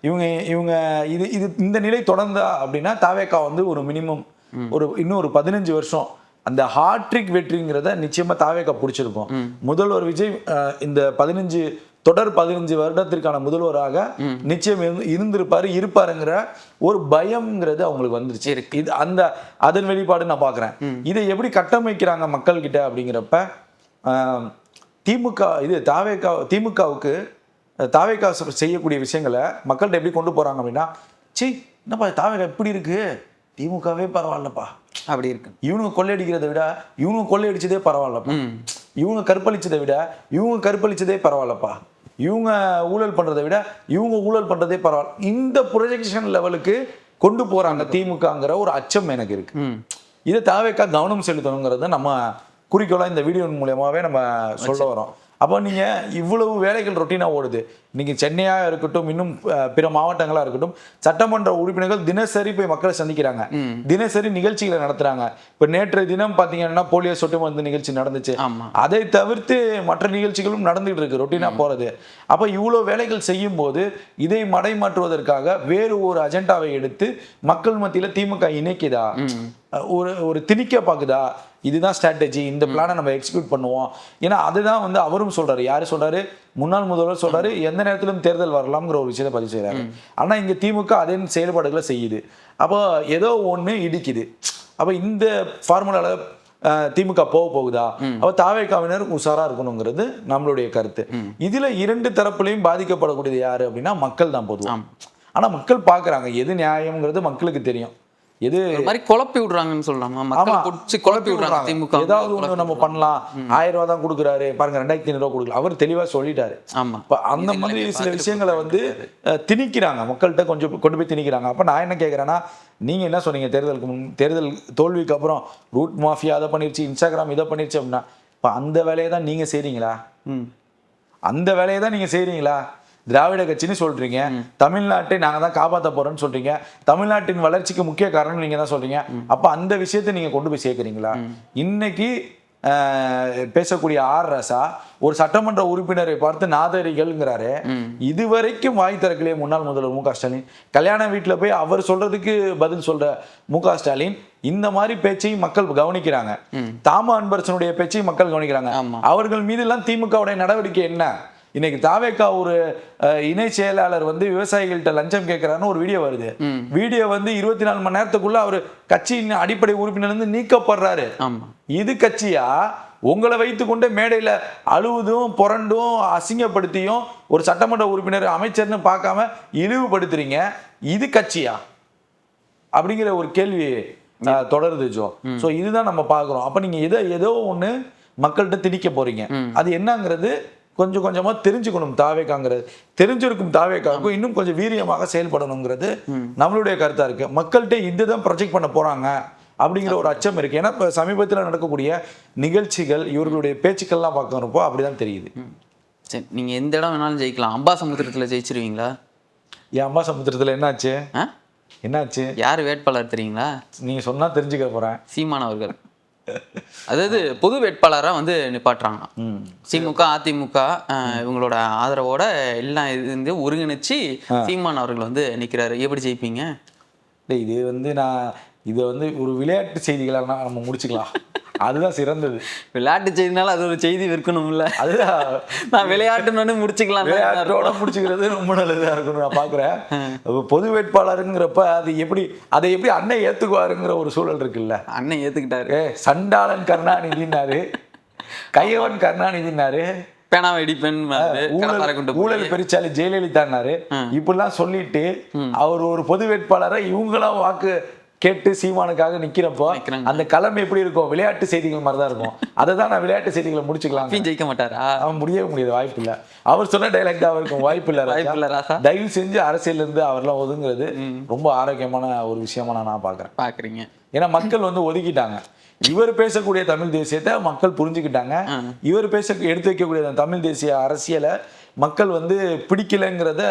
இவங்க இந்த நிலை தொடர்ந்தா அப்படின்னா தாவேகா வந்து ஒரு மினிமம் இன்னும் ஒரு 15 வருஷம் அந்த ஹாட்ரிக் வெற்றிங்கிறத நிச்சயமா தாவேகா பிடிச்சிருக்கும். முதல்வர் விஜய் இந்த 15 வருடத்திற்கான முதல்வராக நிச்சயம் இருப்பாருங்கிற ஒரு பயம்ங்கிறது அவங்களுக்கு வந்துருச்சு. இது அதன் வெளிப்பாடு நான் பாக்குறேன். இதை எப்படி கட்டமைக்கிறாங்க மக்கள் கிட்ட அப்படிங்கிறப்ப திமுகவுக்கு தாவேகா செய்யக்கூடிய விஷயங்களை மக்கள்கிட்ட எப்படி கொண்டு போறாங்க அப்படின்னா, என்னப்பா தாவேகா எப்படி இருக்கு, திமுகவே பரவாயில்லப்பா அப்படி இருக்கு. இவனுங்க கொள்ளையடிக்கிறதை விட இவனுங்க கொள்ளையடிச்சதே பரவாயில்லப்பா, இவங்க கற்பழிச்சதை விட இவங்க கற்பழிச்சதே பரவாயில்லப்பா, இவங்க ஊழல் பண்றதை விட இவங்க ஊழல் பண்றதே பரவாயில்ல. இந்த ப்ரொஜெக்ஷன் லெவலுக்கு கொண்டு போறாங்க திமுகங்கிற ஒரு அச்சம் எனக்கு இருக்கு. இதை தாவேகா கவனம் செலுத்தணுங்கிறத நம்ம குறிக்கோளா இந்த வீடியோ மூலியமாவே நம்ம சொல்ல வரோம். அப்போ நீங்க இவ்வளவு வேலைகள் ரொட்டீனா ஓடுது. இன்னைக்கு சென்னையா இருக்கட்டும், இன்னும் பிற மாவட்டங்களா இருக்கட்டும், சட்டமன்ற உறுப்பினர்கள் தினசரி போய் மக்களை சந்திக்கிறாங்க, தினசரி நிகழ்ச்சிகளை நடத்துறாங்க. இப்ப நேற்றைய தினம் பாத்தீங்கன்னா போலியோ சொட்டு மருந்து நிகழ்ச்சி நடந்துச்சு. அதை தவிர்த்து மற்ற நிகழ்ச்சிகளும் நடந்துகிட்டு இருக்கு ரொட்டீனா போறது. அப்ப இவ்வளவு வேலைகள் செய்யும் போது இதை மடைமாற்றுவதற்காக வேறு ஒரு அஜெண்டாவை எடுத்து மக்கள் மத்தியில திமுக இணைக்குதா, ஒரு திணிக்க பாக்குதா, இதுதான் ஸ்ட்ராட்டஜி, இந்த பிளானை நம்ம எக்ஸிக்யூட் பண்ணுவோம். ஏன்னா அதுதான் வந்து அவரும் சொல்றாரு. யாரு சொல்றாரு? முன்னாள் முதல்வர் சொல்றாரு, எந்த நேரத்திலும் தேர்தல் வரலாம்ங்கிற ஒரு விஷயத்தை பதிவு செய்யறாரு. ஆனா இங்க திமுக அதே செயல்பாடுகளை செய்யுது. அப்போ ஏதோ ஒண்ணு இடிக்குது. அப்ப இந்த ஃபார்முலால திமுக போகுதா? அப்ப தாவேகாவினர் உஷாரா இருக்கணுங்கிறது நம்மளுடைய கருத்து. இதுல இரண்டு தரப்புலையும் பாதிக்கப்படக்கூடியது யாரு அப்படின்னா மக்கள் தான் பொதுவா. ஆனா மக்கள் பாக்குறாங்க எது நியாயம்ங்கிறது மக்களுக்கு தெரியும். எது மாதிரி குழப்பி விடுறாங்கன்னு சொல்லலாமா? மக்களை பிடிச்சி குழப்பி விடுறாங்க திமுக. ஏதாவது ஒண்ணு நம்ம பண்ணலாம், 1000 ரூபாய் தான் கொடுக்குறாரு பாருங்க, 2500 ரூபாய் கொடுக்கலாம், அவர் தெளிவா சொல்லிட்டாரு. ஆமா, அந்த மாதிரி சில விஷயங்களை வந்து திணிக்கிறாங்க, மக்கள்கிட்ட கொஞ்சம் கொண்டு போய் திணிக்கிறாங்க. அப்ப நான் என்ன கேட்கறேன்னா, நீங்க என்ன சொன்னீங்க தேர்தல் தோல்விக்கு அப்புறம் ரூட் மாஃபியா அதை பண்ணிருச்சு, இன்ஸ்டாகிராம் இதை பண்ணிருச்சு அப்படின்னா, இப்ப அந்த வேலையை தான் நீங்க செய்றீங்களா? அந்த வேலையை தான் நீங்க செய்றீங்களா? திராவிட கட்சின்னு சொல்றீங்க, தமிழ்நாட்டை நாங்க தான் காப்பாற்ற போறோம்னு சொல்றீங்க, தமிழ்நாட்டின் வளர்ச்சிக்கு முக்கிய காரணம் நீங்க தான் சொல்றீங்க. அப்ப அந்த விஷயத்தை நீங்க கொண்டு போய் சேர்க்கிறீங்களா? இன்னைக்கு பேசக்கூடிய ஆர் ராசா ஒரு சட்டமன்ற உறுப்பினரை பார்த்து நாதரிகள்ங்கிறாரு. இதுவரைக்கும் வாய் திறக்கலையே முன்னாள் முதல்வர் மு க ஸ்டாலின். கல்யாண வீட்டுல போய் அவர் சொல்றதுக்கு பதில் சொல்ற மு க ஸ்டாலின் இந்த மாதிரி பேச்சையும் மக்கள் கவனிக்கிறாங்க. தாம அன்பரசனுடைய பேச்சையும் மக்கள் கவனிக்கிறாங்க. அவர்கள் மீது எல்லாம் திமுகவுடைய நடவடிக்கை என்ன? இன்னைக்கு தாவேகா ஒரு இணை செயலாளர் வந்து விவசாயிகள்கிட்ட லஞ்சம் கேட்கிறாருன்னு ஒரு வீடியோ வருது. வீடியோ வந்து 24 மணி நேரத்துக்குள்ள அவர் கட்சியின் அடிப்படை உறுப்பினர் இருந்து நீக்கப்படுறாரு. இது கட்சியா? உங்களை வைத்துக்கொண்டு மேடையில அழுவதும் புரண்டும் அசிங்கப்படுத்தியும் ஒரு சட்டமன்ற உறுப்பினர் அமைச்சர்னு பார்க்காம இழிவுபடுத்துறீங்க. இது கட்சியா அப்படிங்கிற ஒரு கேள்வி தொடருது ஜோ. சோ இதுதான் நம்ம பாக்குறோம். அப்ப நீங்க ஏதோ ஒண்ணு மக்கள்கிட்ட திணிக்க போறீங்க. அது என்னங்கிறது கொஞ்சம் கொஞ்சமா தெரிஞ்சுக்கணும். தாவேகாங்கிறது தெரிஞ்சிருக்கும் தாவேகாவுக்கும் இன்னும் கொஞ்சம் வீரியமாக செயல்படணுங்கிறது நம்மளுடைய கருத்தா இருக்கு. மக்கள்கிட்ட இதுதான் ப்ரொஜெக்ட் பண்ண போறாங்க அப்படிங்கிற ஒரு அச்சம் இருக்கு. ஏன்னா இப்போ சமீபத்தில் நடக்கக்கூடிய நிகழ்ச்சிகள், இவர்களுடைய பேச்சுக்கள்லாம் பார்க்கறப்போ அப்படிதான் தெரியுது. சரி, நீங்க எந்த இடம் வேணாலும் ஜெயிக்கலாம், அம்பாசமுத்திரத்துல ஜெயிச்சிருவீங்களா? ஏன் அம்பாசமுத்திரத்துல என்னாச்சு? என்னாச்சு? யார் வேட்பாளர் தெரியுங்களா? நீங்க சொன்னா தெரிஞ்சுக்க போறேன். சீமான் அவர்கள். அதாவது பொது வேட்பாளரா வந்து நிப்பாட்டுறாங்க. திமுக அதிமுக இவங்களோட ஆதரவோட எல்லாம் இது ஒருங்கிணைச்சு சீமான் அவர்கள் வந்து நிக்கிறாரு. எப்படி ஜெயிப்பீங்க? இது வந்து இதை வந்து ஒரு விளையாட்டு செய்திகளா நம்ம முடிச்சுக்கலாம். அதுதான் சிறந்தது. விளையாட்டு செய்தினால அது ஒரு செய்தி இருக்கணும்ல. அதுதான் நான் விளையாட்டுன்னு முடிச்சுக்கலாம். விளையாட்டோட முடிச்சுக்கிறது ரொம்ப நல்லதா இருக்கணும் நான் பாக்குறேன். பொது வேட்பாளருங்கிறப்ப அதை எப்படி அண்ணன் ஏத்துக்குவாருங்கிற ஒரு சூழல் இருக்குல்ல. அண்ணன் ஏத்துக்கிட்டாரு. சண்டாளன் கருணாநிதினாரு, கையவன் கருணாநிதினாரு, பேனாவை இடிப்பெண், ஊழல் பெருச்சாலி ஜெயலலிதான்னாரு. இப்படிலாம் சொல்லிட்டு அவர் ஒரு பொது வேட்பாளரை இவங்களாம் வாக்கு கேட்டு சீமானுக்காக நிக்கிறப்போ அந்த களம் எப்படி இருக்கும்? விளையாட்டு செய்திகள் மாதிரிதான் இருக்கும். அதை தான் நான் விளையாட்டு செய்திகளை முடிச்சுக்கலாம். ஜெயிக்க மாட்டாரா? அவன் முடியவே முடியாது, வாய்ப்பு இல்லை. அவர் சொன்ன டைலாக் தான் இருக்கும், வாய்ப்பு இல்லை. தயவு செஞ்சு அரசியல் இருந்து அவர்லாம் ஒதுங்குறது ரொம்ப ஆரோக்கியமான ஒரு விஷயமா நான் பாக்குறீங்க. ஏன்னா மக்கள் வந்து ஒதுக்கிட்டாங்க. இவர் பேசக்கூடிய தமிழ் தேசியத்தை மக்கள் புரிஞ்சுக்கிட்டாங்க. இவர் எடுத்து வைக்கக்கூடிய தமிழ் தேசிய அரசியலை மக்கள் வந்து பிடிக்கலைங்கிறத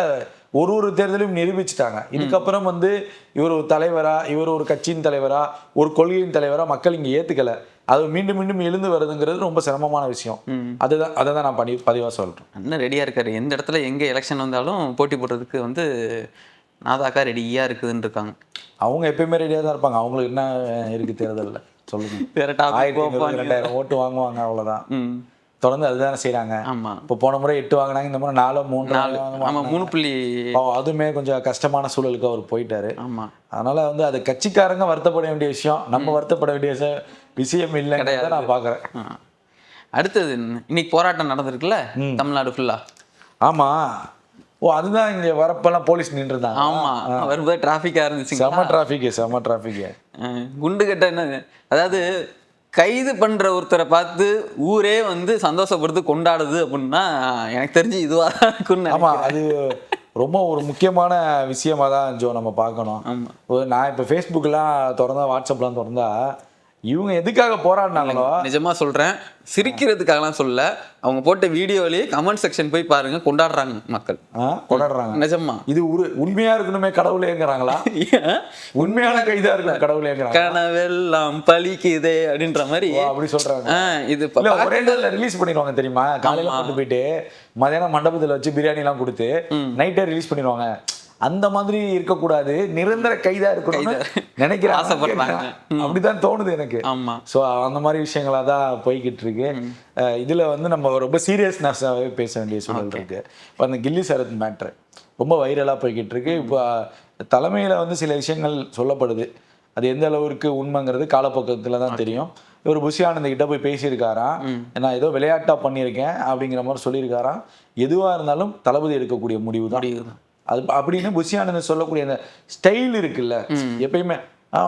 ஒரு தேர்தலையும் நிரூபிச்சுட்டாங்க. இதுக்கப்புறம் வந்து இவர் ஒரு தலைவரா, இவர் ஒரு கட்சியின் தலைவரா, ஒரு கொள்கையின் தலைவரா மக்கள் இங்க ஏத்துக்கல. அது மீண்டும் மீண்டும் எழுந்து வருதுங்கிறது ரொம்ப சிரமமான விஷயம். அதை தான் நான் பதிவா சொல்றேன். அண்ணன் ரெடியா இருக்காரு, எந்த இடத்துல எங்க எலெக்ஷன் வந்தாலும் போட்டி போடுறதுக்கு வந்து நாதாக்கா ரெடியா இருக்குதுன்னு இருக்காங்க. அவங்க எப்பயுமே ரெடியா தான் இருப்பாங்க. அவங்களுக்கு என்ன இருக்கு தேர்தலில் சொல்லுங்க. 1500-2000 ஓட்டு வாங்குவாங்க, அவ்வளவுதான். தொடர்ந்து அதுதானே செய்யறாங்க. ஆமா, இப்போ போன முறை 8 வாங்கினாங்க, இந்த முறை 3 அதுவுமே கொஞ்சம் கஷ்டமான சூழலுக்கு அவர் போயிட்டாரு. ஆமா, அதனால வந்து அது கட்சிக்காரங்க வருத்தப்பட வேண்டிய விஷயம், நம்ம வருத்தப்பட வேண்டிய விஷயம் இல்லைங்கிறத நான் பாக்குறேன். அடுத்தது இன்னைக்கு போராட்டம் நடந்திருக்குல்ல தமிழ்நாடு ஃபுல்லா. ஆமா, அதுதான் இங்க வரப்பெல்லாம் போலீஸ் நின்றுதாங்க. ஆமா, வரும்போது டிராஃபிக்கா இருந்துச்சு. செம டிராஃபிக். குண்டு கட்ட என்ன, அதாவது கைது பண்ற ஒருத்தரை பார்த்து ஊரே வந்து சந்தோஷப்படுத்து கொண்டாடுது அப்படின்னா எனக்கு தெரிஞ்சு இதுவா தான் இருக்குன்னு. ஆமா, அது ரொம்ப ஒரு முக்கியமான விஷயமா தான் ஜோ நம்ம பார்க்கணும். நான் இப்போ ஃபேஸ்புக்கெலாம் திறந்தா, வாட்ஸ்அப்லாம் திறந்தா, இவங்க எதுக்காக போராடினாங்களோ, நிஜமா சொல்றேன், சிரிக்கிறதுக்காகலாம் சொல்ல, அவங்க போட்ட வீடியோலயே கமெண்ட் செக்ஷன் போய் பாருங்க, கொண்டாடுறாங்க மக்கள், கொண்டாடுறாங்க. நிஜமா இது உண்மையா இருக்கணுமே கடவுளேங்கிறாங்களா? உண்மையான கைதா இருக்கு கடவுளேங்கிறாங்க. கனவெல்லாம் பலிக்குதே அப்படின்ற மாதிரி அப்படி சொல்றாங்க. இது ஒரே நாள்ல ரிலீஸ் பண்ணிடுவாங்க தெரியுமா? காலையில கொண்டு போயிட்டு மதியானம் மண்டபத்துல வச்சு பிரியாணி எல்லாம் கொடுத்து நைட்டே ரிலீஸ் பண்ணிடுவாங்க. அந்த மாதிரி இருக்கக்கூடாது, நிரந்தர கைதா இருக்கணும்னு நினைக்கிறேன், ஆசைப்படுறாங்க. அப்படிதான் தோணுது எனக்கு. ஆமா, ஸோ அந்த மாதிரி விஷயங்களா தான் போய்கிட்டு இருக்கு. இதுல வந்து நம்ம ரொம்ப சீரியஸ்னஸாகவே பேச வேண்டிய சூழல் இருக்கு. இப்போ அந்த கில்லி சரத் மேட்ரு ரொம்ப வைரலாக போய்கிட்டு இருக்கு. இப்போ தலைமையில வந்து சில விஷயங்கள் சொல்லப்படுது, அது எந்த அளவுக்கு உண்மைங்கிறது காலப்பக்கத்துல தான் தெரியும். இவர் புஷி ஆனந்த் கிட்ட போய் பேசியிருக்காராம், நான் ஏதோ விளையாட்டா பண்ணியிருக்கேன் அப்படிங்கிற மாதிரி சொல்லியிருக்காராம். எதுவா இருந்தாலும் தளபதி எடுக்கக்கூடிய முடிவு தான் அது அப்படின்னு புஷி ஆனந்த் சொல்லக்கூடிய அந்த ஸ்டைல் இருக்குல்ல, எப்பயுமே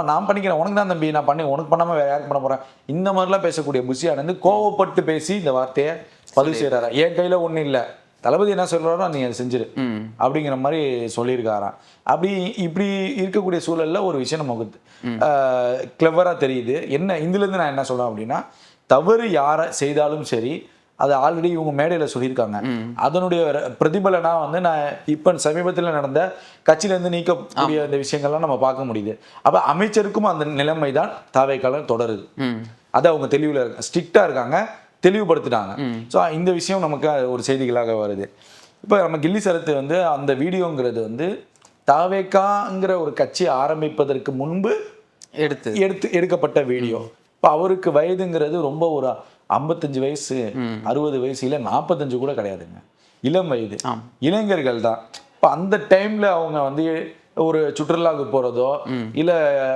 நான் பண்ணிக்கிறேன், உனக்கு தான் தம்பி, நான் பண்ணி உனக்கு பண்ணாம வேற யாருக்கு பண்ண போறேன், இந்த மாதிரிலாம் பேசக்கூடிய புஷி ஆனந்த் கோவப்பட்டு பேசி இந்த வார்த்தையை பதிவு செய்யறாரா. என் கையில ஒன்றும் இல்லை, தளபதி என்ன சொல்றாரோ நீ அதை செஞ்சிரு அப்படிங்கிற மாதிரி சொல்லியிருக்காராம். அப்படி இப்படி இருக்கக்கூடிய சூழல்ல ஒரு விஷயம் நமக்கு கிளவரா தெரியுது. என்ன இதுல இருந்து நான் என்ன சொல்றேன் அப்படின்னா, தவறு யாரை செய்தாலும் சரி, அது ஆல்ரெடி இவங்க மேடையில் சொல்லியிருக்காங்க. அதனுடைய பிரதிபலனா வந்து நான் இப்போ சமீபத்தில் நடந்த கட்சியிலேருந்து நீக்கக்கூடிய இந்த விஷயங்கள்லாம் நம்ம பார்க்க முடியுது. அப்போ அமைச்சருக்கும் அந்த நிலைமை தான் தாவேக்கால தொடருது. அதை அவங்க தெளிவில் இருக்காங்க, ஸ்ட்ரிக்டாக இருக்காங்க, தெளிவுபடுத்திட்டாங்க. ஸோ இந்த விஷயம் நமக்கு ஒரு செய்திகளாக வருது. இப்போ நம்ம கில்லி சரத்து வந்து அந்த வீடியோங்கிறது வந்து தாவேக்காங்கிற ஒரு கட்சி ஆரம்பிப்பதற்கு முன்பு எடுக்கப்பட்ட வீடியோ. இப்போ அவருக்கு வயதுங்கிறது ரொம்ப ஒரு 55 வயசு 60 வயசு இல்லை 45 கூட கிடையாதுங்க, இளம் வயது இளைஞர்கள் தான். இப்போ அந்த டைம்ல அவங்க வந்து ஒரு சுற்றுலாவுக்கு போறதோ இல்ல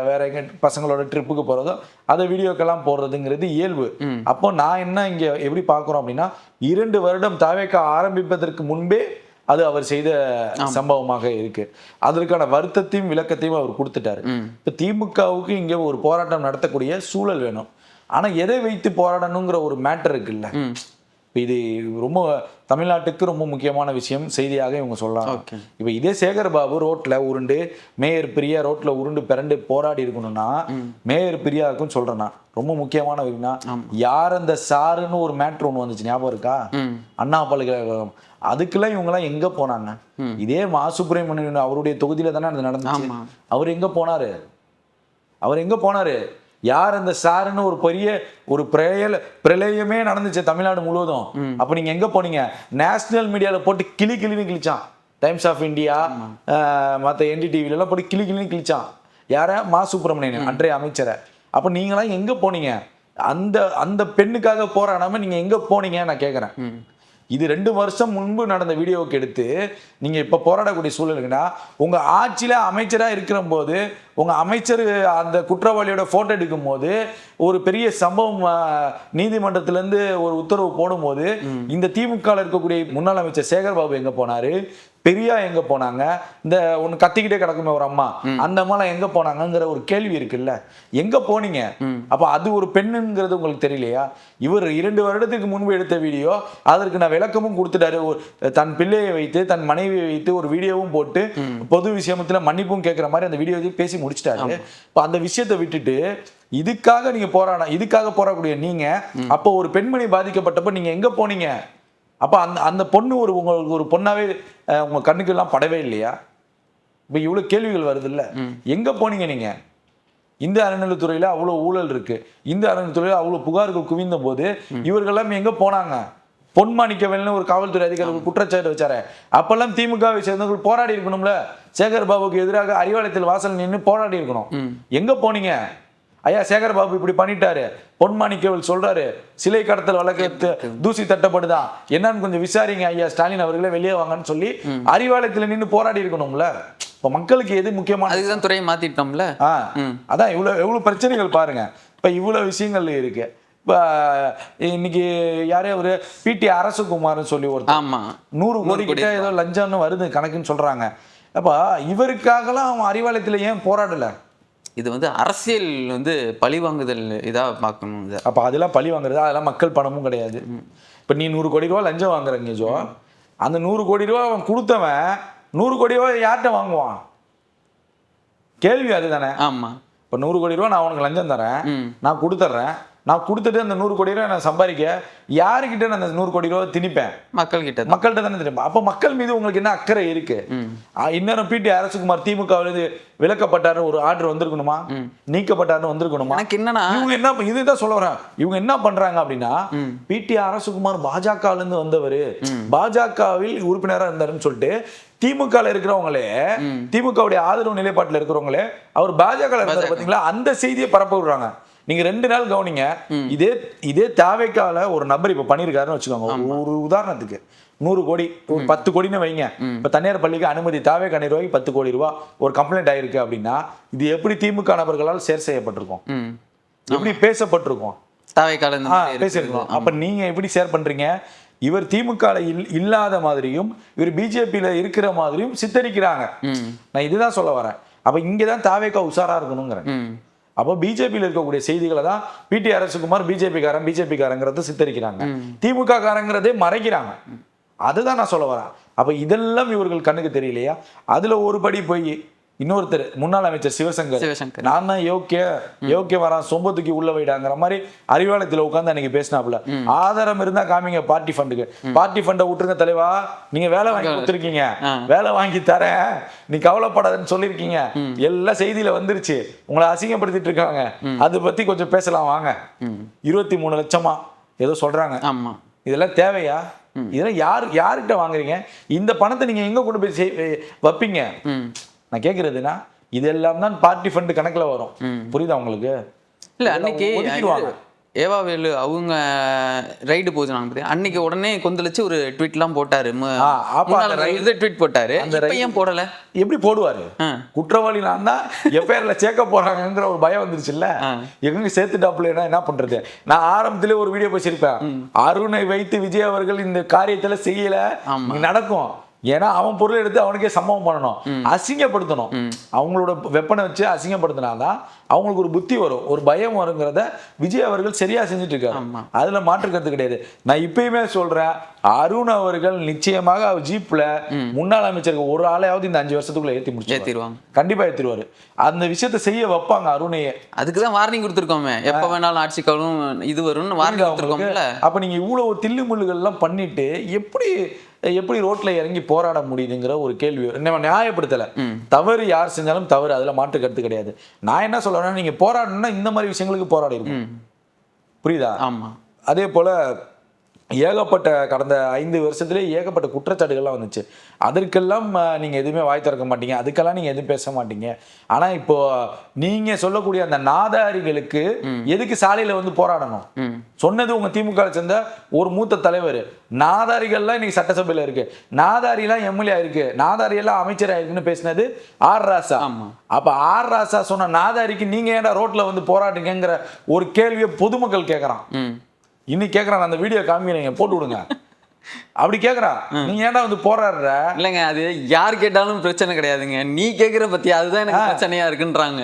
வேற எங்க பசங்களோட ட்ரிப்புக்கு போறதோ அதை வீடியோக்கெல்லாம் போடுறதுங்கிறது இயல்பு. அப்போ நான் என்ன இங்க எப்படி பார்க்குறோம் அப்படின்னா, 2 வருடம் தாவேக்கா ஆரம்பிப்பதற்கு முன்பே அது அவர் செய்த சம்பவமாக இருக்கு. அதற்கான வருத்தத்தையும் விளக்கத்தையும் அவர் கொடுத்துட்டாரு. இப்போ திமுகவுக்கு இங்க ஒரு போராட்டம் நடத்தக்கூடிய சூழல் வேணும். ஆனா எதை வைத்து போராடணுங்கிற ஒரு மேட்டர் இருக்குல்ல, இது ரொம்ப தமிழ்நாட்டுக்கு ரொம்ப முக்கியமான விஷயம், செய்தியாக இவங்க சொல்றாங்க. இப்ப இதே சேகர் பாபு ரோட்ல உருண்டு, மேயர் பிரியா ரோட்ல உருண்டு பிறண்டு போராடி இருக்கணும்னா, மேயர் பிரியாவுக்கும் சொல்றேன்னா ரொம்ப முக்கியமான விஷயம்னா, யார் அந்த சாருன்னு ஒரு மேட்ரு ஒண்ணு வந்துச்சு, ஞாபகம் இருக்கா? அண்ணா பல்கலைக்கழகம். அதுக்கெல்லாம் இவங்க எல்லாம் எங்க போனாங்க? இதே மா சுப்பிரமணியன் அவருடைய தொகுதியில தானே அது நடந்துச்சு. அவர் எங்க போனாரு? யார் அந்த சாருன்னு ஒரு பெரிய ஒரு பிரளயமே நடந்துச்சு தமிழ்நாடு முழுவதும். அப்ப நீங்க எங்க போனீங்க? நேஷனல் மீடியால போட்டு கிளின்னு கிழிச்சான். டைம்ஸ் ஆஃப் இந்தியா, மற்ற NDTV எல்லாம் போட்டு கிளின்னு கிழிச்சான். யார? மா சுப்பிரமணியன், அன்றைய அமைச்சரை. அப்ப நீங்களாம் எங்க போனீங்க? அந்த பெண்ணுக்காக போராடாம நீங்க எங்க போனீங்க நான் கேட்கறேன். இது 2 வருஷம் முன்பு நடந்த வீடியோவுக்கு எடுத்து நீங்க இப்ப போராடக்கூடிய சூழலுக்குன்னா, உங்க ஆட்சியில அமைச்சரா இருக்கிற போது உங்க அமைச்சர் அந்த குற்றவாளியோட போட்டோ எடுக்கும் போது ஒரு பெரிய சம்பவம் நீதிமன்றத்திலிருந்து ஒரு உத்தரவு போடும்போது இந்த திமுக இருக்கக்கூடிய முன்னாள் அமைச்சர் சேகர் பாபு எங்க போனாரு? பெரியா எங்க போனாங்க? இந்த ஒண்ணு கத்திக்கிட்டே கிடக்குமே ஒரு அம்மா, அந்த அம்மாலாம் எங்க போனாங்கிற ஒரு கேள்வி இருக்குல்ல, எங்க போனீங்க? அப்ப அது ஒரு பெண்ணுங்கிறது உங்களுக்கு தெரியலையா? இவர் 2 வருடத்துக்கு முன்பு எடுத்த வீடியோ, அதற்கு நான் விளக்கமும் கொடுத்துட்டாரு. தன் பிள்ளையை வைத்து, தன் மனைவியை வைத்து ஒரு வீடியோவும் போட்டு பொது விஷயத்துல மன்னிப்பும் கேட்கிற மாதிரி அந்த வீடியோ பேசி முடிச்சிட்டாரு. இப்ப அந்த விஷயத்தை விட்டுட்டு இதுக்காக நீங்க இதுக்காக போராடக்கூடிய நீங்க, அப்போ ஒரு பெண்மணி பாதிக்கப்பட்டப்ப நீங்க எங்க போனீங்க? அப்போ அந்த அந்த பொண்ணு உங்களுக்கு ஒரு பொண்ணாவே உங்க கண்ணுக்கு எல்லாம் படவே இல்லையா? இப்போ இவ்வளவு கேள்விகள் வருது இல்ல, எங்க போனீங்க நீங்க? இந்த அறநிலைத்துறையில அவ்வளவு ஊழல் இருக்கு, இந்த அறநிலைத்துறையில அவ்வளவு புகார்கள் குவிந்த போது இவர்களெல்லாம் எங்க போனாங்க? பொன்மாணிக்கவேல்னு ஒரு காவல்துறை அதிகாரி குற்றச்சாட்டு வச்சாரு. அப்பெல்லாம் திமுகவை சேர்ந்தவர்கள் போராடி இருக்கணும்ல. சேகர் பாபுக்கு எதிராக அறிவாலயத்தில் வாசல் நின்று போராடி இருக்கணும். எங்க போனீங்க? ஐயா சேகர் பாபு இப்படி பண்ணிட்டாரு, பொன்மாணிக்கவேல் சொல்றாரு, சிலை கடத்தல் வழக்கு தூசி தட்டப்படுதான், என்னன்னு கொஞ்சம் விசாரிங்க ஐயா ஸ்டாலின் அவர்களே, வெளியே வாங்கன்னு சொல்லி அறிவாலயத்தில் நின்று போராடி இருக்கணும்ல. இப்ப மக்களுக்கு எது முக்கியமான, அதுதான் துறையை மாத்திட்டோம்ல. அதான் எவ்வளவு பிரச்சனைகள் பாருங்க. இப்ப இவ்வளவு விஷயங்கள் இருக்கு. இப்ப இன்னைக்கு யாரே ஒரு பிடி அரசகுமார்னு சொல்லி ஒரு 100 கோடி கிட்ட ஏதோ லஞ்சம்னு வருது கணக்குன்னு சொல்றாங்க. அப்ப இவருக்காகலாம் அவன் அறிவாலயத்துல ஏன் போராடல? இது வந்து அரசியல் வந்து பழிவாங்குதல் இதா பார்க்கணும். அப்ப அதெல்லாம் பழி வாங்குறது, அதெல்லாம் மக்கள் பணமும் கிடையாது. இப்ப நீ 100 கோடி ரூபாய் லஞ்சம் வாங்குறீங்க ஜோ, அந்த 100 கோடி ரூபாய் அவன் கொடுத்தவன் 100 கோடி ரூபாய் யார்கிட்ட வாங்குவான்? கேள்வி அதுதானே. ஆமா. இப்ப 100 கோடி ரூபாய் நான் உனக்கு லஞ்சம் தரேன், நான் கொடுத்துட்றேன், நான் கொடுத்துட்டு அந்த 100 கோடி ரூபாய் நான் சம்பாதிக்க யாருக்கிட்ட நான் அந்த 100 கோடி ரூபாய் திணிப்பேன்? மக்கள்கிட்ட தானே திணிப்பேன். அப்ப மக்கள் மீது உங்களுக்கு என்ன அக்கறை இருக்கு? இன்னொரு பிடி அரசகுமார் திமுகவிலிருந்து விலக்கப்பட்டாரு ஒரு ஆர்டர் வந்திருக்கணுமா? நீக்கப்பட்டாருன்னு வந்திருக்கணுமா? இவங்க என்ன, இதுதான் சொல்ல வரேன், இவங்க என்ன பண்றாங்க அப்படின்னா, பிடி அரசகுமார் பாஜகவில இருந்து வந்தவர், பாஜகவில் உறுப்பினராக இருந்தாருன்னு சொல்லிட்டு திமுக இருக்கிறவங்களே, திமுகவுடைய ஆதரவு நிலைப்பாட்டில் இருக்கிறவங்களே அவர் பாஜக இருந்தாரு பாத்தீங்களா, அந்த செய்தியை பரப்ப விடுறாங்க. நீங்க 2 நாள் கவனிங்க. இதே தாவேக்கால ஒரு நபர் இப்ப பண்ணிருக்காருன்னு வச்சுக்கோங்க. ஒரு உதாரணத்துக்கு 100 கோடி, ஒரு 10 கோடின்னு வைங்க. இப்ப தனியார் பள்ளிக்கு அனுமதி தாவேக்கா நிர்வாகி 10 கோடி ரூபாய் ஒரு கம்ப்ளைண்ட் ஆயிருக்கு அப்படின்னா, இது எப்படி திமுக நபர்களால் ஷேர் செய்யப்பட்டிருக்கும், எப்படி பேசப்பட்டிருக்கும், பேசிருக்கோம். அப்ப நீங்க எப்படி ஷேர் பண்றீங்க? இவர் திமுக இல்லாத மாதிரியும் இவர் பிஜேபியில இருக்கிற மாதிரியும் சித்தரிக்கிறாங்க. நான் இதுதான் சொல்ல வரேன். அப்ப இங்கதான் தாவேக்கா உஷாரா இருக்கணுங்கிறேன். அப்போ பிஜேபியில் இருக்கக்கூடிய செய்திகளை தான் பிடி அரசகுமார் பிஜேபிக்காரங்கிறத சித்தரிக்கிறாங்க, திமுக காரங்கிறதே மறைக்கிறாங்க. அதுதான் நான் சொல்ல வரேன். அப்ப இதெல்லாம் இவர்கள் கண்ணுக்கு தெரியலையா? அதுல ஒரு படி போய் இன்னொருத்தர் முன்னாள் அமைச்சர் சிவசங்கர் நான் தான் யோக்கிய வரான் சொம்பத்துக்கு உள்ள வைடாங்கிற மாதிரி அறிவாலயத்தில் உட்கார்ந்து அன்னைக்கு பேசினாப்புல. ஆதாரம் இருந்தா காமிங்க, பார்ட்டி ஃபண்டை விட்டுருங்க தலைவா, நீங்க வேலை வாங்கி கொடுத்துருக்கீங்க, வேலை வாங்கி தரேன், நீ கவலைப்படாதுன்னு சொல்லியிருக்கீங்க, எல்லா செய்தியில வந்துருச்சு, உங்களை அசிங்கப்படுத்திட்டு இருக்காங்க, அதை பத்தி கொஞ்சம் பேசலாம் வாங்க. 23 லட்சமா ஏதோ சொல்றாங்க. இதெல்லாம் தேவையா? இதெல்லாம் யாருக்கிட்ட வாங்குறீங்க? இந்த பணத்தை நீங்க எங்க கொண்டு போய் வைப்பீங்க? நான் கேட்கறதுன்னா இதெல்லாம் தான் பார்ட்டி ஃபண்ட் கணக்குல வரும். புரியுதா உங்களுக்கு? இல்ல அன்னைக்கு ஏவாவேலு அவங்க ரைடு போச்சு அன்னைக்கு உடனே கொந்தளிச்சு ஒரு ட்வீட்லாம் போட்டாரு, ட்வீட் போட்டாரு. ஏன் போடல? எப்படி போடுவாரு? குற்றவாளி நான் தான் எஃப்ஐஆர்ல சேர்க்க போறாங்கிற ஒரு பயம் வந்துருச்சுல்ல, எங்க சேர்த்துட்டாப்புல என்ன பண்றது? நான் ஆரம்பத்திலே ஒரு வீடியோ பேசியிருப்பேன், அருணை வைத்து விஜய் அவர்கள் இந்த காரியத்துல செய்யல நடக்கும். ஏன்னா அவன் பொருள் எடுத்து அவனுக்கே சம்பவம் பண்ணணும், அசிங்கப்படுத்தணும், அவங்களோட வெப்பனை வச்சு அசிங்கப்படுத்தினாதான் அவங்களுக்கு ஒரு புத்தி வரும், ஒரு பயம் வருங்கிறத விஜய் அவர்கள் சரியா செஞ்சுட்டு இருக்காரு. அதுல மாற்றுக்கிறது கிடையாது. நான் இப்பயுமே சொல்றேன், அருண் அவர்கள் நிச்சயமாக அவர் ஜீப்ல முன்னாள் அமைச்சருக்கு ஒரு ஆளையாவது இந்த 5 வருஷத்துக்குள்ள ஏத்திடுவாங்க, கண்டிப்பா ஏத்திடுவாரு. அந்த விஷயத்த செய்ய வைப்பாங்க அருணையே. அதுக்குதான் வார்னிங் கொடுத்துருக்கோமே, எப்ப வேணாலும் ஆட்சிக்காலும் இது வரும்னு வார்னிங் கொடுத்துருக்கோம்ல. அப்ப நீங்க இவ்வளவு தில்லு முள்ளுகள் எல்லாம் பண்ணிட்டு எப்படி ரோட்ல இறங்கி போராட முடியுதுங்கிற ஒரு கேள்வி நம்ம நியாயப்படுத்தல. தவறு யார் செஞ்சாலும் தவறு, அதுல மாற்று கருத்து கிடையாது. நான் என்ன சொல்றேன்னா, நீங்க போராடணும்னா இந்த மாதிரி விஷயங்களுக்கு போராடி இருக்கும், புரியுதா? ஆமா. அதே போல ஏகப்பட்ட கடந்த 5 வருஷத்துலேயே ஏகப்பட்ட குற்றச்சாட்டுகள்லாம் வந்துச்சு. அதற்கெல்லாம் நீங்கள் எதுவுமே வாய் திறக்க மாட்டீங்க, அதுக்கெல்லாம் நீங்கள் எதுவும் பேச மாட்டீங்க. ஆனால் இப்போ நீங்கள் சொல்லக்கூடிய அந்த நாதாரிகளுக்கு எதுக்கு சாலையில் வந்து போராடணும்? சொன்னது உங்கள் திமுக சேர்ந்த ஒரு மூத்த தலைவர். நாதாரிகள்லாம் இன்னைக்கு சட்டசபையில் இருக்கு, நாதாரியெல்லாம் எம்எல்ஏ இருக்கு, நாதாரியெல்லாம் அமைச்சர் ஆயிருக்குன்னு பேசினது ஆர் ராசா. அப்போ ஆர் ராசா சொன்ன நாதாரிக்கு நீங்கள் ஏன்டா ரோட்டில் வந்து போராடுங்கங்கிற ஒரு கேள்வியை பொதுமக்கள் கேட்குறான். இன்னைக்கு கேக்குறான், அந்த வீடியோ காமிக்கிறீங்க போட்டு விடுங்க, அப்படி கேக்குறான். நீங்க ஏன்டா வந்து போராடுற? இல்லைங்க, அது யார் கேட்டாலும் பிரச்சனை கிடையாதுங்க, நீ கேக்குற பத்தி அதுதான் எனக்கு பிரச்சனையா இருக்குன்றாங்க.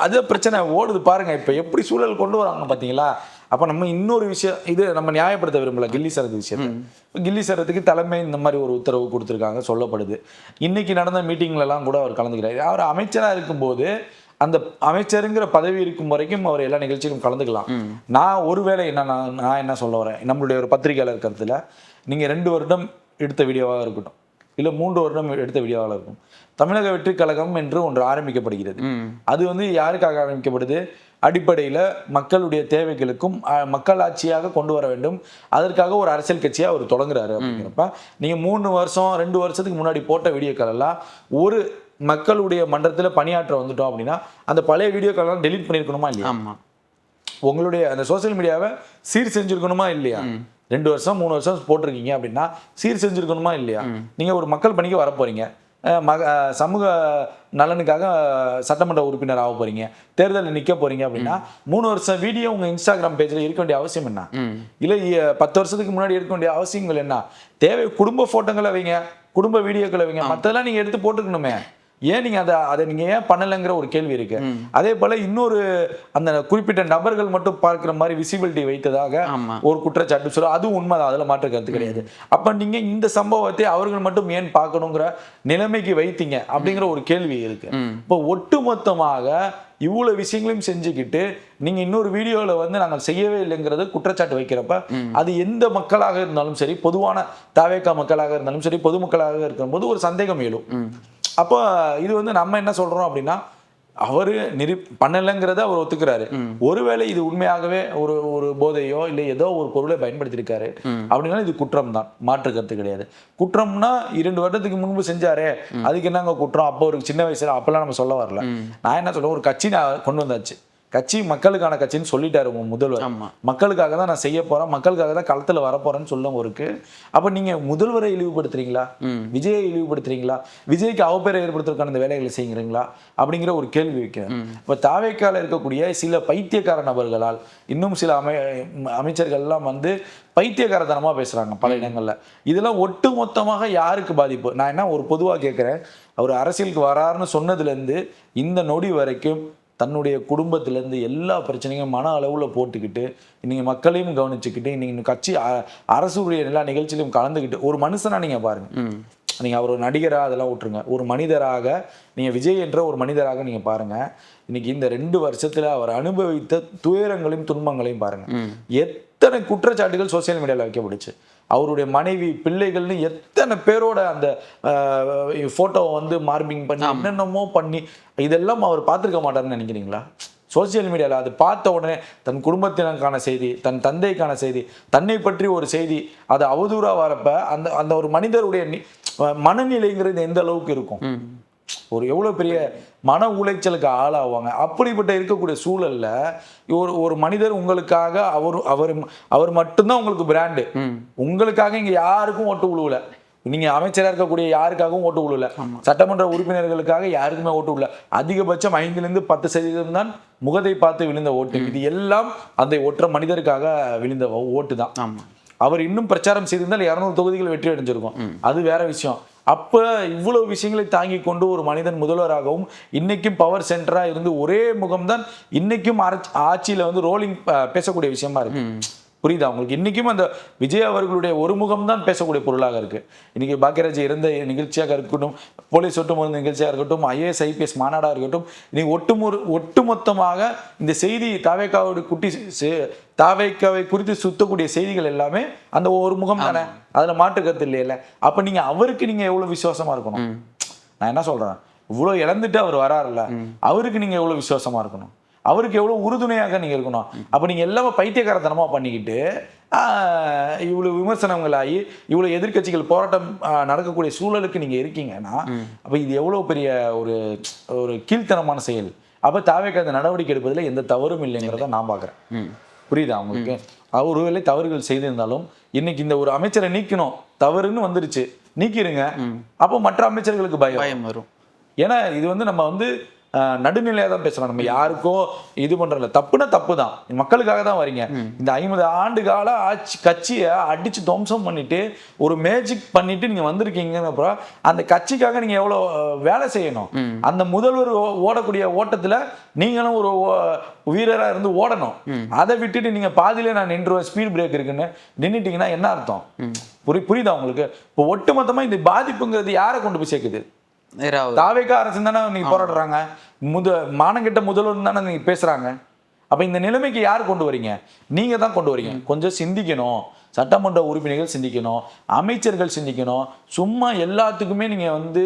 அது பிரச்சனை ஓடுது பாருங்க. இப்ப எப்படி சூழல் கொண்டு வராங்க பாத்தீங்களா? அப்ப நம்ம இன்னொரு விஷயம், இது நம்ம நியாயப்படுத்த விரும்பல கில்லி சரத்து விஷயத்தை. கில்லி சரத்துக்கு தலைமை இந்த மாதிரி ஒரு உத்தரவு கொடுத்துருக்காங்க சொல்லப்படுது. இன்னைக்கு நடந்த மீட்டிங்ல எல்லாம் கூட அவர் கலந்துக்கிறாரு. அவர் அமைச்சரா இருக்கும்போது அந்த அமைச்சருங்கிற பதவி இருக்கும் வரைக்கும் அவர் எல்லா நிகழ்ச்சியிலும் கலந்துக்கலாம். நான் ஒருவேளை நான் என்ன சொல்ல வரேன், நம்மளுடைய ஒரு பத்திரிகையாளர் கருத்துல நீங்க 2 வருடம் எடுத்த வீடியோவாக இருக்கட்டும், இல்ல 3 வருடம் எடுத்த வீடியோவாக இருக்கும், தமிழக வெற்றி கழகம் என்று ஒன்று ஆரம்பிக்கப்படுகிறது. அது வந்து யாருக்காக ஆரம்பிக்கப்படுது? அடிப்படையில மக்களுடைய தேவைகளுக்கும் மக்களாட்சியாக கொண்டு வர வேண்டும், அதற்காக ஒரு அரசியல் கட்சியா அவர் தொடங்குறாரு. அப்படிங்கிறப்ப நீங்க 3 வருஷம் 2 வருஷத்துக்கு முன்னாடி போட்ட வீடியோக்கள் எல்லாம் ஒரு மக்களுடைய மன்றத்தில் பணியாற்ற வந்துட்டோம் அப்படின்னா அந்த பழைய வீடியோக்கள் எல்லாம் டெலீட் பண்ணிருக்கணுமா இல்லையா? உங்களுடைய அந்த சோசியல் மீடியாவை சீர் செஞ்சிருக்கணுமா இல்லையா? 2 வருஷம் 3 வருஷம் போட்டிருக்கீங்க அப்படின்னா சீர் செஞ்சிருக்கணுமா இல்லையா? நீங்க ஒரு மக்கள் பணிக்கு வர போறீங்க, சமூக நலனுக்காக சட்டமன்ற உறுப்பினர் ஆக போறீங்க, தேர்தலில் நிக்க போறீங்க அப்படின்னா 3 வருஷம் வீடியோ உங்க இன்ஸ்டாகிராம் பேஜ்ல இருக்க வேண்டிய அவசியம் என்ன? இல்ல 10 வருஷத்துக்கு முன்னாடி இருக்க வேண்டிய அவசியங்கள் என்ன? தேவை குடும்ப போட்டோங்களை வைங்க, குடும்ப வீடியோக்களை வைங்க, மத்தெல்லாம் நீங்க எடுத்து போட்டுக்கணுமே. ஏன் நீங்க அதை நீங்க ஏன் பண்ணலைங்கிற ஒரு கேள்வி இருக்கு. அதே போல இன்னொரு அந்த குறிப்பிட்ட நபர்கள் மட்டும் பார்க்கிற மாதிரி விசிபிலிட்டி வைத்ததாக ஒரு குற்றச்சாட்டு சொல்ல, அது உண்மைதான், அதுல மாற்று கருத்து கிடையாது. அப்ப நீங்க இந்த சம்பவத்தை அவர்கள் மட்டும் ஏன் பார்க்கணுங்கிற நிலைமைக்கு வைத்தீங்க அப்படிங்கிற ஒரு கேள்வி இருக்கு. இப்போ ஒட்டுமொத்தமாக இவ்வளவு விஷயங்களையும் செஞ்சுக்கிட்டு நீங்க இன்னொரு வீடியோல வந்து நாங்கள் செய்யவே இல்லைங்கிறது குற்றச்சாட்டு வைக்கிறப்ப அது எந்த மக்களாக இருந்தாலும் சரி, பொதுவான தாவேகா மக்களாக இருந்தாலும் சரி, பொதுமக்களாக இருக்கும்போது ஒரு சந்தேகம் எழும். அப்போ இது வந்து நம்ம என்ன சொல்றோம் அப்படின்னா, அவரு பண்ணலைங்கிறத அவர் ஒத்துக்கிறாரு. ஒருவேளை இது உண்மையாகவே ஒரு போதையோ இல்லை ஏதோ ஒரு பொருளை பயன்படுத்தியிருக்காரு அப்படின்னா இது குற்றம் தான், மாற்று கருத்து கிடையாது. குற்றம்னா 2 வருடத்துக்கு முன்பு செஞ்சாரே அதுக்கு என்னங்க குற்றம், அப்போ ஒரு சின்ன வயசுல அப்பெல்லாம் நம்ம சொல்ல வரல. நான் என்ன சொல்றேன், ஒரு கட்சி கொண்டு வந்தாச்சு, கட்சி மக்களுக்கான கட்சின்னு சொல்லிட்டாரு முதல்வர். மக்களுக்காக தான் நான் செய்ய போறேன், மக்களுக்காக தான் களத்துல வரப்போறேன்னு சொல்லும் இருக்கு. அப்ப நீங்க முதல்வரை இழிவுபடுத்துறீங்களா, விஜயை இழிவுபடுத்துறீங்களா, விஜய்க்கு அவப்பேரை ஏற்படுத்துறதுக்கான இந்த வேலைகளை செய்கிறீங்களா அப்படிங்கிற ஒரு கேள்வி வைக்கிறேன். இப்ப தாவேக்கால இருக்கக்கூடிய சில பைத்தியக்கார நபர்களால் இன்னும் சில அமைச்சர்கள்லாம் வந்து பைத்தியக்காரத்தனமா பேசுறாங்க பல இடங்கள்ல. இதெல்லாம் ஒட்டு மொத்தமாக யாருக்கு பாதிப்பு? நான் என்ன ஒரு பொதுவா கேட்கிறேன், அவர் அரசியலுக்கு வராருன்னு சொன்னதுல இருந்து இந்த நொடி வரைக்கும் தன்னுடைய குடும்பத்திலேருந்து எல்லா பிரச்சனையும் மன அளவில் போட்டுக்கிட்டு நீங்கள் மக்களையும் கவனிச்சுக்கிட்டு நீங்கள் கட்சி அரசுடைய எல்லா நிகழ்ச்சியிலும் கலந்துக்கிட்டு ஒரு மனுஷனாக நீங்கள் பாருங்கள். நீங்கள் அவர் ஒரு நடிகராக அதெல்லாம் விட்டுருங்க, ஒரு மனிதராக நீங்கள் விஜய் என்ற ஒரு மனிதராக நீங்கள் பாருங்கள். இன்னைக்கு இந்த 2 வருஷத்தில் அவர் அனுபவித்த துயரங்களையும் துன்பங்களையும் பாருங்கள். எத்தனை குற்றச்சாட்டுகள் சோசியல் மீடியாவில் வைக்கப்படுச்சு. அவருடைய மனைவி பிள்ளைகள்னு எத்தனை பேரோட அந்த போட்டோவை வந்து மார்பிங் பண்ணி என்னென்னமோ பண்ணி இதெல்லாம் அவர் பார்த்துருக்க மாட்டாருன்னு நினைக்கிறீங்களா? சோசியல் மீடியாவில் அது பார்த்த உடனே தன் குடும்பத்தினருக்கான செய்தி, தன் தந்தைக்கான செய்தி, தன்னை பற்றி ஒரு செய்தி அது அவதூறாக வரப்ப அந்த அந்த ஒரு மனிதருடைய மனநிலைங்கிறது எந்த அளவுக்கு இருக்கும், ஒரு எவ்வளவு பெரிய மன உளைச்சலுக்கு ஆளாவாங்க. அப்படிப்பட்ட இருக்கக்கூடிய சூழல்ல ஒரு மனிதர் உங்களுக்காக அவர் மட்டும்தான் உங்களுக்கு பிராண்டு, உங்களுக்காக இங்க யாருக்கும் ஓட்டு விழுவல, நீங்க அமைச்சராக இருக்கக்கூடிய யாருக்காகவும் ஓட்டு விழுவல, சட்டமன்ற உறுப்பினர்களுக்காக யாருக்குமே ஓட்டு விழல. அதிகபட்சம் 5-10% தான் முகத்தை பார்த்து விழுந்த ஓட்டு, இது எல்லாம் அந்த ஒற்றை மனிதருக்காக விழுந்த ஓட்டு தான். அவர் இன்னும் பிரச்சாரம் செய்திருந்தால் 200 தொகுதிகள் வெற்றி அடைஞ்சிருக்கும், அது வேற விஷயம். அப்ப இவ்வளவு விஷயங்களை தாங்கி கொண்டு ஒரு மனிதன் முதல்வராகவும் இன்னைக்கும் பவர் சென்டரா இருந்து ஒரே முகம்தான் இன்னைக்கும் ஆட்சியில வந்து ரோலிங் பேசக்கூடிய விஷயமா இருக்கு. புரியுதா உங்களுக்கு? இன்னைக்கும் அந்த விஜய் அவர்களுடைய ஒரு முகம் தான் பேசக்கூடிய பொருளாக இருக்கு. இன்னைக்கு பாக்கியராஜ் இறந்த நிகழ்ச்சியாக இருக்கட்டும், போலீஸ் ஒட்டுமொத்த நிகழ்ச்சியாக இருக்கட்டும், IAS IPS மாநாடாக இருக்கட்டும், இன்னைக்கு ஒட்டுமொத்தமாக இந்த செய்தி தாவேக்காவை குறித்து சுத்தக்கூடிய செய்திகள் எல்லாமே அந்த ஒரு முகம் தானே, அதுல மாற்று கருத்து இல்லையில. அப்ப நீங்க அவருக்கு நீங்க எவ்வளவு விசுவாசமா இருக்கணும்? நான் என்ன சொல்றேன், இவ்வளவு இழந்துட்டு அவர் வராருல்ல, அவருக்கு நீங்க எவ்வளவு விசுவாசமா இருக்கணும், அவருக்கு எவ்வளவு உறுதுணையாக நீங்க இருக்கணும். அப்ப நீங்க எல்லாமே பைத்தியக்காரத்தனமா பண்ணிக்கிட்டு இவ்வளவு விமர்சனங்களாகி இவ்வளவு எதிர்கட்சிகள் போராட்டம் நடக்கக்கூடிய சூழலுக்கு நீங்க இருக்கீங்கன்னா அப்ப இது எவ்வளவு பெரிய ஒரு கீழ்த்தனமான செயல். அப்ப தாவேக்கா அந்த நடவடிக்கை எடுப்பதில் எந்த தவறும் இல்லைங்கிறத நான் பாக்குறேன். புரியுதா உங்களுக்கு? ஒருவேளை தவறுகள் செய்திருந்தாலும் இன்னைக்கு இந்த ஒரு அமைச்சரை நீக்கணும், தவறுன்னு வந்துருச்சு, நீக்கிருங்க. அப்போ மற்ற அமைச்சர்களுக்கு பயம் வரும். ஏன்னா இது வந்து நம்ம வந்து நடுநிலையா தான் பேசலாம், நம்ம யாருக்கோ இது பண்றதில்ல. தப்புனா தப்பு தான், மக்களுக்காக தான் வரீங்க. இந்த 50 ஆண்டு கால கட்சியை அடிச்சு துவம்சம் பண்ணிட்டு ஒரு மேஜிக் பண்ணிட்டு நீங்க வந்திருக்கீங்க. அந்த கட்சிக்காக நீங்க எவ்வளவு வேலை செய்யணும். அந்த முதல்வர் ஓடக்கூடிய ஓட்டத்துல நீங்களும் ஒரு வீரரா இருந்து ஓடணும். அதை விட்டுட்டு நீங்க பாதியில நான் நின்றுவேன், ஸ்பீட் பிரேக் இருக்குன்னு நின்றுட்டீங்கன்னா என்ன அர்த்தம்? புரியுதா உங்களுக்கு? இப்போ ஒட்டுமொத்தமா இந்த பாதிப்புங்கிறது யாரை கொண்டு போய் சேர்க்குது? தாவேக்கா அரசு தானே நீங்க போராடுறாங்க, மானங்கிட்ட முதல்வர் தானே நீங்க பேசுறாங்க. அப்ப இந்த நிலைமைக்கு யார் கொண்டு வரீங்க? நீங்க தான் கொண்டு வரீங்க. கொஞ்சம் சிந்திக்கணும், சட்டமன்ற உறுப்பினர்கள் சிந்திக்கணும், அமைச்சர்கள் சிந்திக்கணும். சும்மா எல்லாத்துக்குமே நீங்க வந்து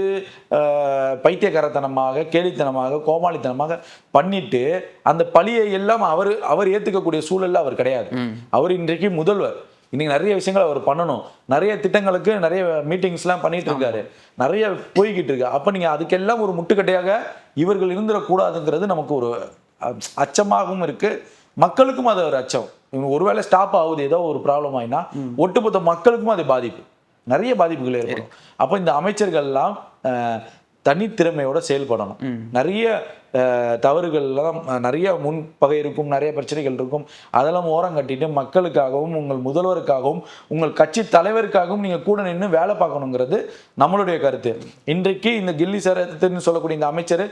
பைத்தியக்காரத்தனமாக, கேலித்தனமாக, கோமாளித்தனமாக பண்ணிட்டு அந்த பழியை எல்லாம் அவர் ஏத்துக்கக்கூடிய சூழல்ல அவர் கிடையாது. அவர் இன்றைக்கு முதல்வர். இன்னைக்கு நிறைய விஷயங்கள் அவர் பண்ணணும், நிறைய திட்டங்களுக்கு நிறைய மீட்டிங்ஸ்லாம் பண்ணிட்டு இருக்காரு, நிறைய போய்கிட்டு இருக்கு. அப்ப நீங்க அதுக்கெல்லாம் ஒரு முட்டுக்கட்டையாக இவர்கள் இருந்துடக்கூடாதுங்கிறது நமக்கு ஒரு அச்சமாகவும் இருக்கு, மக்களுக்கும் அது ஒரு அச்சம். ஒருவேளை ஸ்டாப் ஆகுது, ஏதோ ஒரு ப்ராப்ளம் ஆயினா ஒட்டுமொத்த மக்களுக்கும் அது பாதிப்பு, நிறைய பாதிப்புகள் ஏற்படும். அப்போ இந்த அமைச்சர்கள்லாம் தனித்திறமையோட செயல்படணும். நிறைய தவறுகள்லாம், நிறைய முன்பகை இருக்கும், நிறைய பிரச்சனைகள் இருக்கும், அதெல்லாம் ஓரம் கட்டிட்டு மக்களுக்காகவும் உங்கள் முதல்வருக்காகவும் உங்கள் கட்சி தலைவருக்காகவும் நீங்க கூட நின்று வேலை பார்க்கணுங்கிறது நம்மளுடைய கருத்து. இன்றைக்கு இந்த கில்லி சரத்துன்னு சொல்லக்கூடிய இந்த அமைச்சர்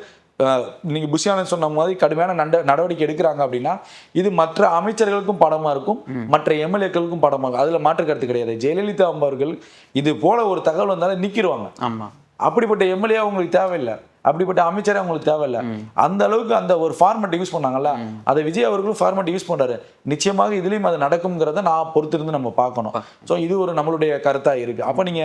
நீங்க புஷியானந்த் சொன்ன மாதிரி கடுமையான நடவடிக்கை எடுக்கிறாங்க அப்படின்னா இது மற்ற அமைச்சர்களுக்கும் படமா இருக்கும், மற்ற எம்எல்ஏக்களுக்கும் படமா இருக்கும். அதுல மாற்று கருத்து கிடையாது. ஜெயலலிதா அவர்கள் இது போல ஒரு தகவல் வந்தாலும் நிக்கிடுவாங்க. அப்படிப்பட்ட எம்எல்ஏ உங்களுக்கு தேவையில்லை, அப்படிப்பட்ட அமைச்சரே அவங்களுக்கு தேவையில்லை. அந்த அளவுக்கு அந்த ஒரு ஃபார்மேட் யூஸ் பண்ணாங்கல்ல, அதை விஜய் அவர்களும் ஃபார்மேட் யூஸ் பண்றாரு. நிச்சயமாக இதுலயும் அது நடக்கும்ங்கிறத நான் பொறுத்திருந்து நம்ம பார்க்கணும். ஸோ இது ஒரு நம்மளுடைய கருத்தா இருக்கு. அப்ப நீங்க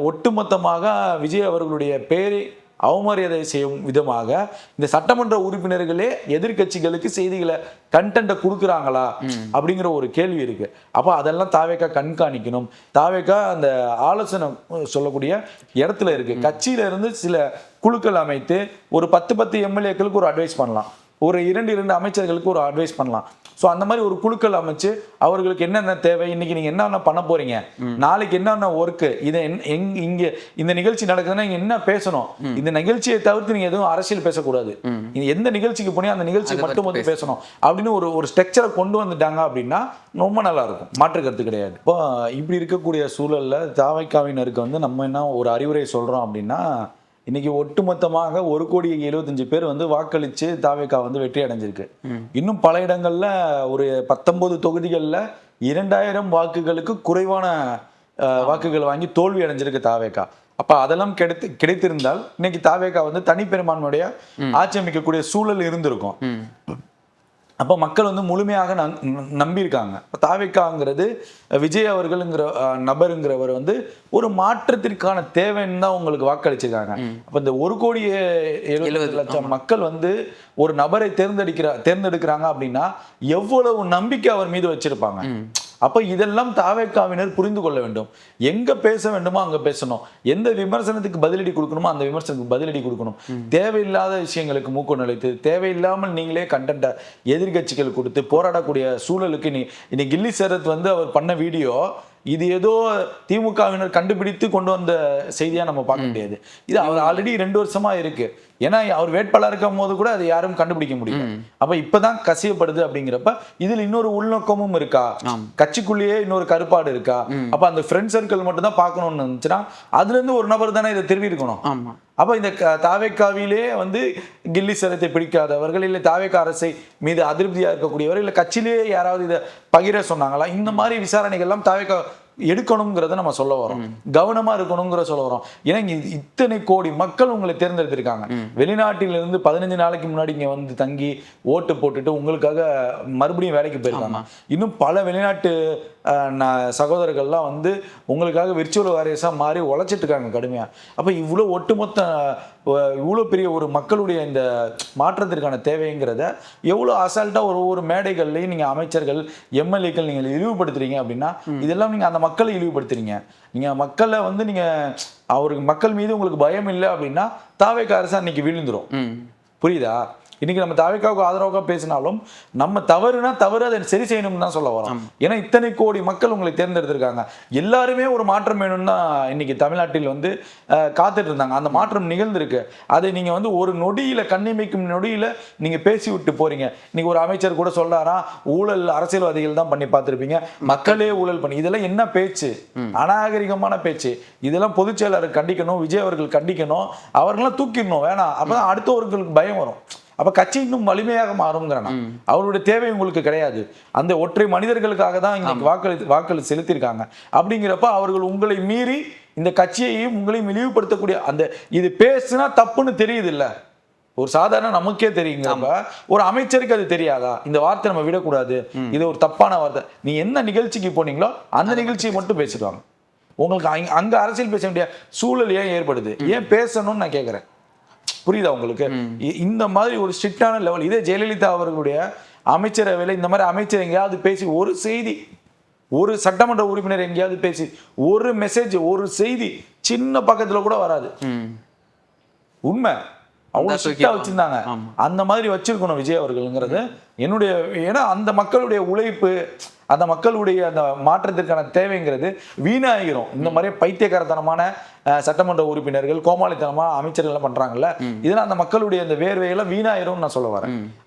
ஒட்டுமொத்தமாக விஜய் அவர்களுடைய பேரை அவமரியாதை செய்யும் விதமாக இந்த சட்டமன்ற உறுப்பினர்களே எதிர்கட்சிகளுக்கு செய்திகளை கண்டென்ட்டை கொடுக்குறாங்களா அப்படிங்கிற ஒரு கேள்வி இருக்கு. அப்போ அதெல்லாம் தாவேக்கா கண்காணிக்கணும். தாவேக்கா அந்த ஆலோசனை சொல்லக்கூடிய இடத்துல இருக்கு. கட்சியில இருந்து சில குழுக்கள் அமைத்து ஒரு 10 எம்எல்ஏக்களுக்கு ஒரு அட்வைஸ் பண்ணலாம், ஒரு 2 அமைச்சர்களுக்கு ஒரு அட்வைஸ் பண்ணலாம். ஸோ அந்த மாதிரி ஒரு குழுக்கள் அமைச்சு அவர்களுக்கு என்னென்ன தேவை, இன்னைக்கு நீங்க என்னென்ன பண்ண போறீங்க, நாளைக்கு என்னென்ன ஒர்க்கு, இதை இங்க இந்த நிகழ்ச்சி நடக்குதுன்னா இங்க என்ன பேசணும், இந்த நிகழ்ச்சியை தவிர்த்து நீங்க எதுவும் அரசியல் பேசக்கூடாது, எந்த நிகழ்ச்சிக்கு போனியோ அந்த நிகழ்ச்சி மட்டும் வந்து பேசணும் அப்படின்னு ஒரு ஸ்ட்ரக்சரை கொண்டு வந்துட்டாங்க அப்படின்னா ரொம்ப நல்லா இருக்கும், மாற்று கருத்து கிடையாது. இப்போ இப்படி இருக்கக்கூடிய சூழல்ல தாவைக்காவினருக்கு வந்து நம்ம என்ன ஒரு அறிவுரை சொல்றோம் அப்படின்னா, இன்னைக்கு ஒட்டுமொத்தமாக 1,75,00,000 பேர் வந்து வாக்களிச்சு தாவேக்கா வந்து வெற்றி அடைஞ்சிருக்கு. இன்னும் பல இடங்கள்ல ஒரு 19 தொகுதிகளில் 2000 வாக்குகளுக்கு குறைவான வாக்குகள் வாங்கி தோல்வி அடைஞ்சிருக்கு தாவேக்கா. அப்ப அதெல்லாம் கிடைத்திருந்தால் இன்னைக்கு தாவேக்கா வந்து தனிப்பெரும்பான்மையுடைய ஆட்சி அமைக்கக்கூடிய சூழல் இருந்திருக்கும். அப்போ மக்கள் வந்து முழுமையாக நம்பியிருக்காங்க. இப்போ தாவேக்காங்கிறது விஜய் அவர்களுங்கிற நபருங்கிறவர் வந்து ஒரு மாற்றத்திற்கான தேவைன்னு தான் உங்களுக்கு வாக்களிச்சிருக்காங்க. அப்போ இந்த 1,70,00,000 மக்கள் வந்து ஒரு நபரை தேர்ந்தெடுக்கிறாங்க அப்படின்னா எவ்வளவு நம்பிக்கை அவர் மீது வச்சிருப்பாங்க. அப்ப இதெல்லாம் தாவேக்காவினர் புரிந்து கொள்ள வேண்டும். எங்க பேச வேண்டுமோ அங்க பேசணும், எந்த விமர்சனத்துக்கு பதிலடி கொடுக்கணுமோ அந்த விமர்சனத்துக்கு பதிலடி கொடுக்கணும். தேவையில்லாத விஷயங்களுக்கு மூக்கு நுழைத்து தேவையில்லாமல் நீங்களே கண்டென்ட்டை எதிர்கட்சிகள் கொடுத்து போராடக்கூடிய சூழலுக்கு இன்னைக்கு கில்லி சரத் வந்து அவர் பண்ண வீடியோ இது ஏதோ திமுகவினர் கண்டுபிடித்து கொண்டு வந்த செய்தியா நம்ம பார்க்க முடியாது. இது அவர் ஆல்ரெடி 2 வருஷமா இருக்கு. ஏன்னா அவர் வேட்பாளர் இருக்கும் போது கூட அதை யாரும் கண்டுபிடிக்க முடியும். அப்ப இப்பதான் கசியப்படுது அப்படிங்கிறப்ப இதுல இன்னொரு உள்நோக்கமும் இருக்கா, கட்சிக்குள்ளேயே இன்னொரு கருப்பாடு இருக்கா. அப்ப அந்த ஃப்ரெண்ட் சர்க்கிள் மட்டும் தான் பார்க்கணும்னு இருந்துச்சுன்னா அதுல இருந்து ஒரு நபர் தானே இதை திரும்பி இருக்கணும். அப்ப இந்த தாவேக்காவிலே வந்து கில்லி சரத்தை பிடிக்காதவர்கள், இல்லை தாவேக்கா அரசை மீது அதிருப்தியா இருக்கக்கூடியவர்கள், இல்லை கட்சியிலேயே யாராவது இதை பகிர சொன்னாங்களா, இந்த மாதிரி விசாரணைகள் எல்லாம் தாவேக்கா எடுக்கணுங்கிறத நம்ம சொல்ல வரோம், கவனமா இருக்கணுங்கிற சொல்ல வரோம். ஏன்னா இத்தனை கோடி மக்கள் உங்களை தேர்ந்தெடுத்திருக்காங்க. வெளிநாட்டிலிருந்து 15 நாளைக்கு முன்னாடி இங்க வந்து தங்கி ஓட்டு போட்டுட்டு உங்களுக்காக மறுபடியும் வேலைக்கு போயிருக்காங்க. இன்னும் பல வெளிநாட்டு சகோதரர்கள்லாம் வந்து உங்களுக்காக விர்ச்சுவல் வாரியர்ஸா மாறி உழைச்சிட்டு இருக்காங்க கடுமையா. அப்ப இவ்வளவு ஒட்டுமொத்த இவ்வளவு பெரிய ஒரு மக்களுடைய இந்த மாற்றத்திற்கான தேவைங்கிறத எவ்வளவு அசால்ட்டா ஒரு மேடைகள்லையும் நீங்க அமைச்சர்கள் எம்எல்ஏக்கள் நீங்க இழிவுபடுத்துறீங்க அப்படின்னா இதெல்லாம் நீங்க அந்த மக்களை இழிவுபடுத்துறீங்க. நீங்க மக்களை வந்து நீங்க அவருக்கு மக்கள் மீது உங்களுக்கு பயம் இல்லை அப்படின்னா தாவேக்கா அரசு அன்னைக்கு விழுந்துரும். புரியுதா? இன்னைக்கு நம்ம தாவேக்காவுக்கு ஆதரவாக பேசினாலும் நம்ம தவறுனா தவறு, அதை சரி செய்யணும்னு தான் சொல்ல வரோம். ஏன்னா இத்தனை கோடி மக்கள் உங்களை தேர்ந்தெடுத்திருக்காங்க. எல்லாருமே ஒரு மாற்றம் வேணும்னு தான் இன்னைக்கு தமிழ்நாட்டில் வந்து காத்துட்டு இருந்தாங்க. அந்த மாற்றம் நிகழ்ந்திருக்கு. அதை நீங்க வந்து ஒரு நொடியில, கண்ணிமைக்கும் நொடியில நீங்க பேசி விட்டு போறீங்க. இன்னைக்கு ஒரு அமைச்சர் கூட சொல்றாரா, ஊழல் அரசியல்வாதிகள் தான் பண்ணி பார்த்திருப்பீங்க, மக்களே ஊழல் பண்ணி. இதெல்லாம் என்ன பேச்சு? அநாகரிகமான பேச்சு. இதெல்லாம் பொதுச் செயலாளர் கண்டிக்கணும், விஜய் அவர்கள் கண்டிக்கணும், அவர்களெல்லாம் தூக்கிடணும். வேணாம், அப்பதான் அடுத்தவர்களுக்கு பயம் வரும். அப்ப கட்சி இன்னும் வலிமையாக மாறுங்கிறனா. அவருடைய தேவை உங்களுக்கு கிடையாது. அந்த ஒற்றை மனிதர்களுக்காக தான் இன்னைக்கு வாக்களி செலுத்தியிருக்காங்க. அப்படிங்கிறப்ப அவர்கள் உங்களை மீறி இந்த கட்சியையும் உங்களையும் இழிவுபடுத்தக்கூடிய அந்த இது பேசுனா தப்புன்னு தெரியுது இல்ல, ஒரு சாதாரண நமக்கே தெரியுங்கிறப்ப ஒரு அமைச்சருக்கு அது தெரியாதா? இந்த வார்த்தை நம்ம விடக்கூடாது, இது ஒரு தப்பான வார்த்தை. நீ என்ன நிகழ்ச்சிக்கு போனீங்களோ அந்த நிகழ்ச்சியை மட்டும் பேசிடுவாங்க. உங்களுக்கு அங்க அரசியல் பேச வேண்டிய சூழல் ஏன் ஏற்படுது? ஏன் பேசணும்னு நான் கேட்கிறேன். புரியுதா உங்களுக்கு? இந்த மாதிரி ஒரு ஸ்ட்ரிக்டான லெவல். இதே ஜெயலலிதா அவர்களுடைய அமைச்சரவையில் இந்த மாதிரி அமைச்சர் எங்கேயாவது பேசி ஒரு செய்தி, ஒரு சட்டமன்ற உறுப்பினர் எங்கேயாவது பேசி ஒரு மெசேஜ், ஒரு செய்தி சின்ன பக்கத்துல கூட வராது. உண்மை. அவங்க ஸ்ட்ரிக்டா வச்சிருந்தாங்க. அந்த மாதிரி வச்சிருக்கணும் விஜய் அவர்கள்ங்கிறது என்னுடைய. ஏன்னா அந்த மக்களுடைய உழைப்பு, அந்த மக்களுடைய அந்த மாற்றத்திற்கான தேவைங்கிறது வீணாகிறோம். இந்த மாதிரி பைத்தியக்காரத்தனமான சட்டமன்ற உறுப்பினர்கள், கோமாளித்தனமா அமைச்சர்கள் பண்றாங்கல்ல, இதெல்லாம் அந்த மக்களுடைய அந்த வேர்வையெல்லாம் வீணாயிரும் நான் சொல்ல வரேன்.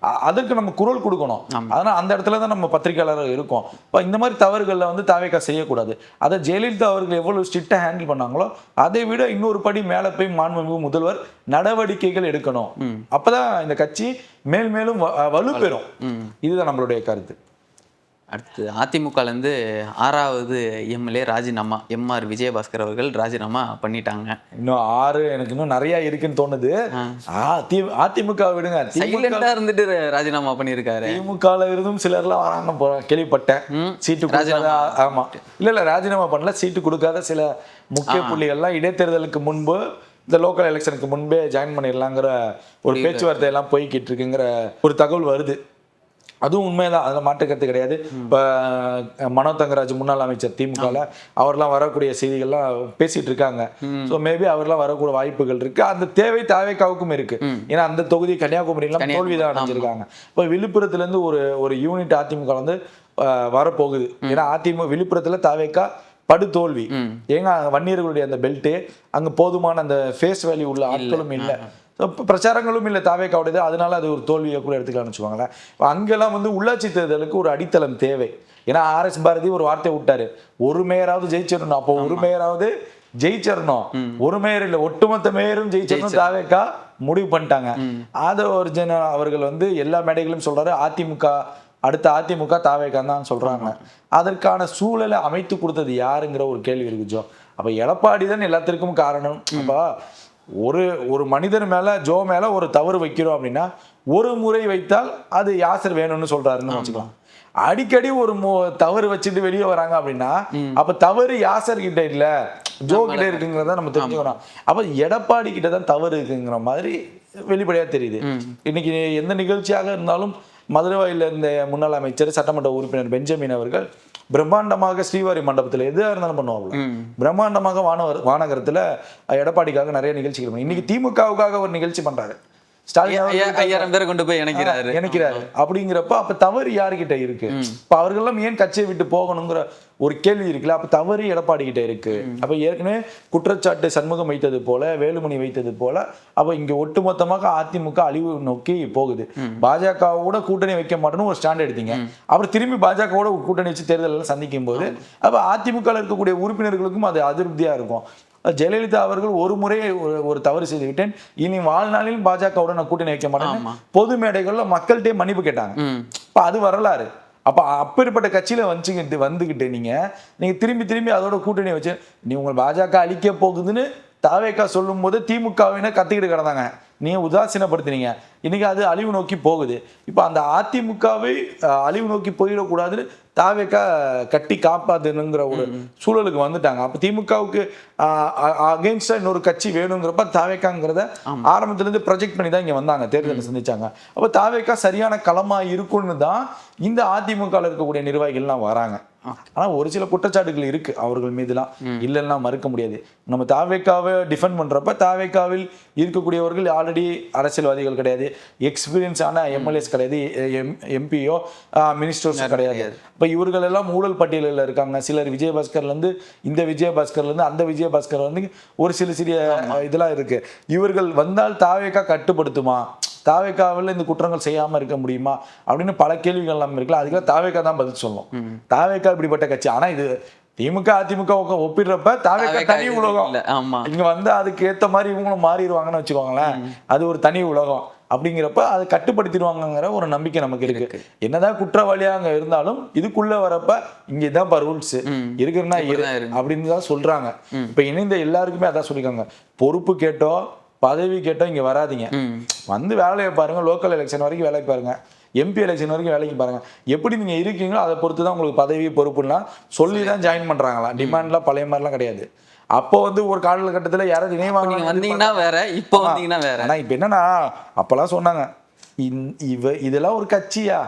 அதுக்கு நம்ம குரல் கொடுக்கணும். அதனால அந்த இடத்துல தான் நம்ம பத்திரிகையாளர்கள் இருக்கோம். இப்போ இந்த மாதிரி தவறுகள்ல வந்து தாவேக்கா செய்யக்கூடாது. அதை ஜெயலலிதா அவர்கள் எவ்வளவு ஸ்ட்ரிக்டா ஹேண்டில் பண்ணாங்களோ அதை விட இன்னொரு படி மேல போய் மாண்புமிகு முதல்வர் நடவடிக்கைகள் எடுக்கணும். அப்பதான் இந்த கட்சி மேல் மேலும் வலுப்பெறும். இதுதான் நம்மளுடைய கருத்து. அடுத்து அதிமுகலேருந்து 6வது எம்எல்ஏ ராஜினாமா, எம்ஆர் விஜயபாஸ்கர் அவர்கள் ராஜினாமா பண்ணிட்டாங்க. இன்னும் 6 எனக்கு இன்னும் நிறைய இருக்குன்னு தோணுது. அதிமுக விடுங்க, சைலண்டா இருந்துட்டு ராஜினாமா பண்ணியிருக்காரு. திமுகல இருந்தும் சிலர்லாம் வராங்க கேள்விப்பட்டேன். சீட்டு கொடுக்காத. ஆமா, இல்ல ராஜினாமா பண்ணல, சீட்டு கொடுக்காத சில முக்கிய புள்ளிகள்லாம் இடைத்தேர்தலுக்கு முன்பு, இந்த லோக்கல் எலெக்ஷனுக்கு முன்பே ஜாயின் பண்ணிடலாங்கிற ஒரு பேச்சுவார்த்தை எல்லாம் போய்கிட்டு இருக்குங்கிற ஒரு தகவல் வருது. அதுவும் உண்மைதான், அதில் மாற்றுக்கருத்து கிடையாது. இப்போ மனோ தங்கராஜ் முன்னாள் அமைச்சர் திமுகவில், அவர்லாம் வரக்கூடிய செய்திகள்லாம் பேசிட்டு இருக்காங்க. ஸோ மேபி அவர்லாம் வரக்கூடிய வாய்ப்புகள் இருக்கு. அந்த தேவை தாவேக்காவுக்கும் இருக்கு. ஏன்னா அந்த தொகுதி கன்னியாகுமரிலாம் தோல்விதான் அடைஞ்சிருக்காங்க. இப்போ விழுப்புரத்துலேருந்து ஒரு யூனிட் அதிமுக வந்து வரப்போகுது. ஏன்னா விழுப்புரத்தில் தாவேக்கா படுதோல்வி. ஏங்க வன்னியர்களுடைய அந்த பெல்ட்டு அங்கே போதுமான அந்த ஃபேஸ் வேல்யூ உள்ள ஆட்களும் இல்லை, பிரச்சாரங்களும் இல்லை தாவேக்காவுடையது. அதனால அது ஒரு தோல்வியை கூட எடுத்துக்கலாம்னு வச்சுக்கோங்களேன். அங்கெல்லாம் வந்து உள்ளாட்சி தேர்தலுக்கு ஒரு அடித்தளம் தேவை. ஏன்னா RS பாரதி ஒரு வார்த்தை விட்டாரு, ஒரு மேயராவது ஜெயிச்சிடணும். அப்போ ஒரு மேயராவது ஜெயிச்சிடணும். ஒரு மேயர் இல்லை, ஒட்டுமொத்த மேயரும் ஜெயிச்சிடணும் தாவேக்கா முடிவு பண்ணிட்டாங்க. ஒரு அவர்கள் வந்து எல்லா மேடைகளும் சொல்றாரு, அடுத்த அதிமுக தாவேக்கா தான் சொல்றாங்க. அதற்கான சூழலை அமைத்து கொடுத்தது யாருங்கிற ஒரு கேள்வி இருக்கு ஜோ. அப்ப எடப்பாடி தான் எல்லாத்திற்கும் காரணம். அப்ப ஒரு மனிதர் மேல, ஜோ மேல ஒரு தவறு வைக்கிறோம் அப்படின்னா ஒரு முறை வைத்தால் அது யாசர் வேணும்னு சொல்றாருன்னு வச்சுக்கலாம். அடிக்கடி ஒரு தவறு வச்சுட்டு வெளியே வராங்க அப்படின்னா அப்ப தவறு யாசர் கிட்ட இல்ல, ஜோ கிட்ட இருக்குங்கிறத நம்ம தெரிஞ்சுக்கணும். அப்ப எடப்பாடி கிட்ட தான் தவறு இருக்குங்கிற மாதிரி வெளிப்படையா தெரியுது. இன்னைக்கு எந்த நிகழ்ச்சியாக இருந்தாலும் மதுரவாயில இருந்த முன்னாள் அமைச்சர் சட்டமன்ற உறுப்பினர் பெஞ்சமின் அவர்கள் பிரம்மாண்டமாக ஸ்ரீவாரி மண்டபத்தில் எதுவாக இருந்தாலும் பண்ணுவாங்க. பிரம்மாண்டமாக வானகரத்துல எடப்பாடிக்காக நிறைய நிகழ்ச்சிகள் பண்ணி, இன்னைக்கு திமுகவுக்காக ஒரு நிகழ்ச்சி பண்றாரு. ஸ்டாலின் 5000 பேரை கொண்டு போய் இணைக்கிறாரு. அப்படிங்கிறப்ப அப்ப தவறு யாருகிட்ட இருக்கு? இப்ப அவர்கள்லாம் ஏன் கட்சியை விட்டு போகணுங்கிற ஒரு கேள்வி இருக்குல்ல. அப்ப தவறு எடப்பாடி கிட்ட இருக்கு. அப்ப ஏற்கனவே குற்றச்சாட்டு சண்முகம் வைத்தது போல, வேலுமணி வைத்தது போல, அப்ப இங்க ஒட்டுமொத்தமாக அதிமுக அழிவு நோக்கி போகுது. பாஜகவோட கூட்டணி வைக்க மாட்டேன்னு ஒரு ஸ்டாண்ட் எடுத்தீங்க. அப்புறம் திரும்பி பாஜகவோட கூட்டணி வச்சு தேர்தல் சந்திக்கும் போது அப்ப அதிமுக இருக்கக்கூடிய உறுப்பினர்களுக்கும் அது அதிருப்தியா இருக்கும். ஜெயலலிதா அவர்கள் ஒரு முறை ஒரு தவறு செய்து விட்டேன், இனி வாழ்நாளில் பாஜகவுடன் நான் கூட்டணி வைக்க மாட்டேன் பொது மேடைகள்ல மக்கள்கிட்டே மன்னிப்பு கேட்டாங்க. இப்ப அது வரலாறு. அப்ப அப்பேற்பட்ட கட்சியில வந்துகிட்டு நீங்க திரும்பி அதோட கூட்டணி வச்சு நீ உங்க பாஜக அழிக்க போகுதுன்னு தாவேக்கா சொல்லும் போது திமுகவினர் கத்திக்கிட்டு கிடந்தாங்க, நீங்க உதாசீனப்படுத்தினீங்க. இன்னைக்கு அது அழிவு நோக்கி போகுது. இப்ப அந்த அதிமுகவை அழிவு நோக்கி போயிடக்கூடாதுன்னு தாவேக்கா கட்டி காப்பாத்துங்கிற ஒரு சூழலுக்கு வந்துட்டாங்க. அப்ப திமுகவுக்கு அகெயின்ஸ்டா இன்னொரு கட்சி வேணுங்கிறப்ப தாவேக்காங்கிறத ஆரம்பத்துல இருந்து ப்ரொஜெக்ட் பண்ணி தான் இங்க வந்தாங்க, தேர்தலை சந்திச்சாங்க. அப்ப தாவேக்கா சரியான களமா இருக்குன்னு தான் இந்த அதிமுக இருக்கக்கூடிய நிர்வாகிகள்லாம் வராங்க. ஆனா ஒரு சில குற்றச்சாட்டுகள் இருக்கு அவர்கள் மீதுலாம், இல்லைன்னா மறுக்க முடியாது. நம்ம தாவேக்காவை டிஃபெண்ட் பண்றப்ப தாவேக்காவில் இருக்கக்கூடியவர்கள் ஆல்ரெடி அரசியல்வாதிகள் கிடையாது, எக்ஸ்பீரியன்ஸ் ஆன எம்எல்ஏஸ் கிடையாது, எம்பியோ மினிஸ்டர்ஸ் கிடையாது. இப்ப இவர்கள் எல்லாம் ஊழல் பட்டியலில் இருக்காங்க. சிலர் விஜயபாஸ்கர்ல இருந்து இந்த விஜயபாஸ்கர்ல இருந்து அந்த விஜயபாஸ்கர் வந்து ஒரு சிறிய இதெல்லாம் இருக்கு. இவர்கள் வந்தால் தாவேக்கா கட்டுப்படுத்துமா, தாவேக்காவில் இந்த குற்றங்கள் செய்யாம இருக்க முடியுமா அப்படின்னு பல கேள்விகள் எல்லாம் இருக்குல்ல. அதுக்கெல்லாம் தாவேக்கா தான் பதில் சொல்லும். தாவேக்கா இப்படிப்பட்ட கட்சி. ஆனா இது திமுக அதிமுக ஒப்பிடுறப்ப தாவேக்கா தனி உலகம். இங்க வந்து அதுக்கு ஏத்த மாதிரி இவங்களும் மாறிடுவாங்கன்னு வச்சுக்கோங்களேன். அது ஒரு தனி உலகம். அப்படிங்கிறப்ப அதை கட்டுப்படுத்திடுவாங்கங்கிற ஒரு நம்பிக்கை நமக்கு இருக்கு. என்னதான் குற்றவாளியா அங்க இருந்தாலும் இதுக்குள்ள வரப்ப இங்க இதான்ப்பா ரூல்ஸ் இருக்குன்னா அப்படின்னு தான் சொல்றாங்க. இப்ப இணைந்த எல்லாருக்குமே அதான் சொல்லிருக்காங்க, பொறுப்பு கேட்டோ பதவி கேட்டோ இங்க வராதிங்க, வந்து வேலையை பாருங்க, லோக்கல் எலெக்ஷன் வரைக்கும் வேலைக்கு பாருங்க, எம்பி எலெக்ஷன் வரைக்கும் வேலைக்கு பாருங்க, எப்படி நீங்க இருக்கீங்களோ அதை பொறுத்து தான் உங்களுக்கு பதவி பொறுப்புலாம் சொல்லி தான் ஜாயின் பண்றாங்களா. டிமாண்ட்லாம் பழைய மாதிரிலாம் கிடையாது. அப்போ வந்து ஒரு காலகட்டத்தில் யாராவது இணைவாங்க வந்தீங்கன்னா வேற, இப்போ வந்தீங்கன்னா வேற. ஆனா இப்ப என்னன்னா அப்பெல்லாம் சொன்னாங்க இதெல்லாம் ஒரு கட்சியா,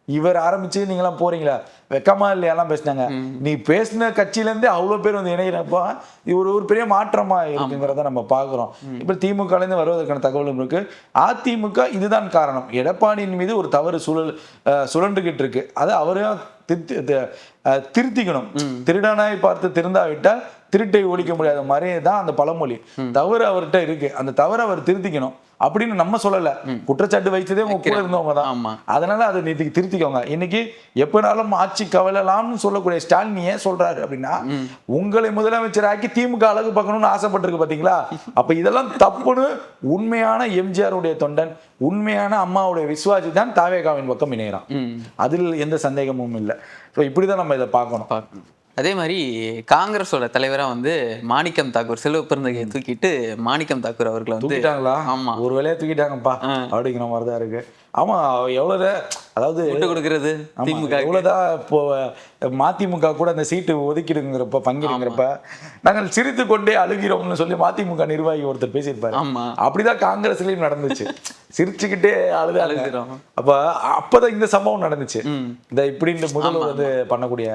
இவர் ஆரம்பிச்சு நீங்களாம் போறீங்களா, வெக்கமா இல்லையெல்லாம் பேசினாங்க. நீ பேசின கட்சியில இருந்தே அவ்வளவு பேர் வந்து இணைகிறப்போ இது ஒரு பெரிய மாற்றமா இருக்குங்கிறத நம்ம பாக்குறோம். இப்ப திமுக இருந்து வருவதற்கான தகவலும் இருக்கு. அதிமுக இதுதான் காரணம், எடப்பாடியின் மீது ஒரு தவறு சுழன்றுகிட்டு இருக்கு, அதை அவரையும் திருத்திக்கணும். திருடனாய் பார்த்து திருந்தாவிட்டால் திருட்டை ஒழிக்க முடியாத மாதிரி தான் அந்த பழமொழி. தவறு அவர்கிட்ட இருக்கு, அந்த தவறை அவர் திருத்திக்கணும் அப்படின்னு நம்ம சொல்லல, குற்றச்சாட்டு வைத்ததே உங்க கூட இருந்தவங்க தான். அதனால அதை திருத்திக்கோங்க. இன்னைக்கு எப்பனாலும் ஆட்சி கவலலாம்னு சொல்லக்கூடிய ஸ்டாலின் ஏன் சொல்றாரு அப்படின்னா, உங்களை முதலமைச்சராக்கி திமுக அழகு பார்க்கணும்னு ஆசைப்பட்டிருக்கு பாத்தீங்களா. அப்ப இதெல்லாம் தப்புன்னு உண்மையான எம்ஜிஆர் உடைய தொண்டன், உண்மையான அம்மாவுடைய விசுவாசி தான் தாவேகாவின் பக்கம் இணையறான். அதில் எந்த சந்தேகமும் இல்லை. ஸோ இப்படிதான் நம்ம இதை பார்க்கணும். அதே மாதிரி காங்கிரஸோட தலைவரா வந்து மாணிக்கம் தாக்கூர், செல்வ பெருந்தகையை தூக்கிட்டு மாணிக்கம் தாக்கூர் அவர்களை வந்து தூக்கிட்டாங்களா? ஆமா, ஒரு வேலையை தூக்கிட்டாங்கப்பா அப்படிங்கிற மாதிரிதான் இருக்கு. ஆமா, எவ்வளவு அதாவது விட்டு கொடுக்கறது திமுக எவ்வளவுதான். இப்போ மதிமுக கூட அந்த சீட்டு ஒதுக்கிடுங்கிறப்ப பங்கிடுங்கிறப்ப நாங்கள் சிரித்து கொண்டே அழுகிறோம்னு சொல்லி மதிமுக நிர்வாகி ஒருத்தர் பேசியிருப்பாரு. அப்படிதான் காங்கிரஸ்லயும் நடந்துச்சு, சிரிச்சுக்கிட்டே அழுகிறோம். அப்பதான் இந்த சம்பவம் நடந்துச்சு. இந்த இப்படின்னு முதல்வர் வந்து பண்ணக்கூடிய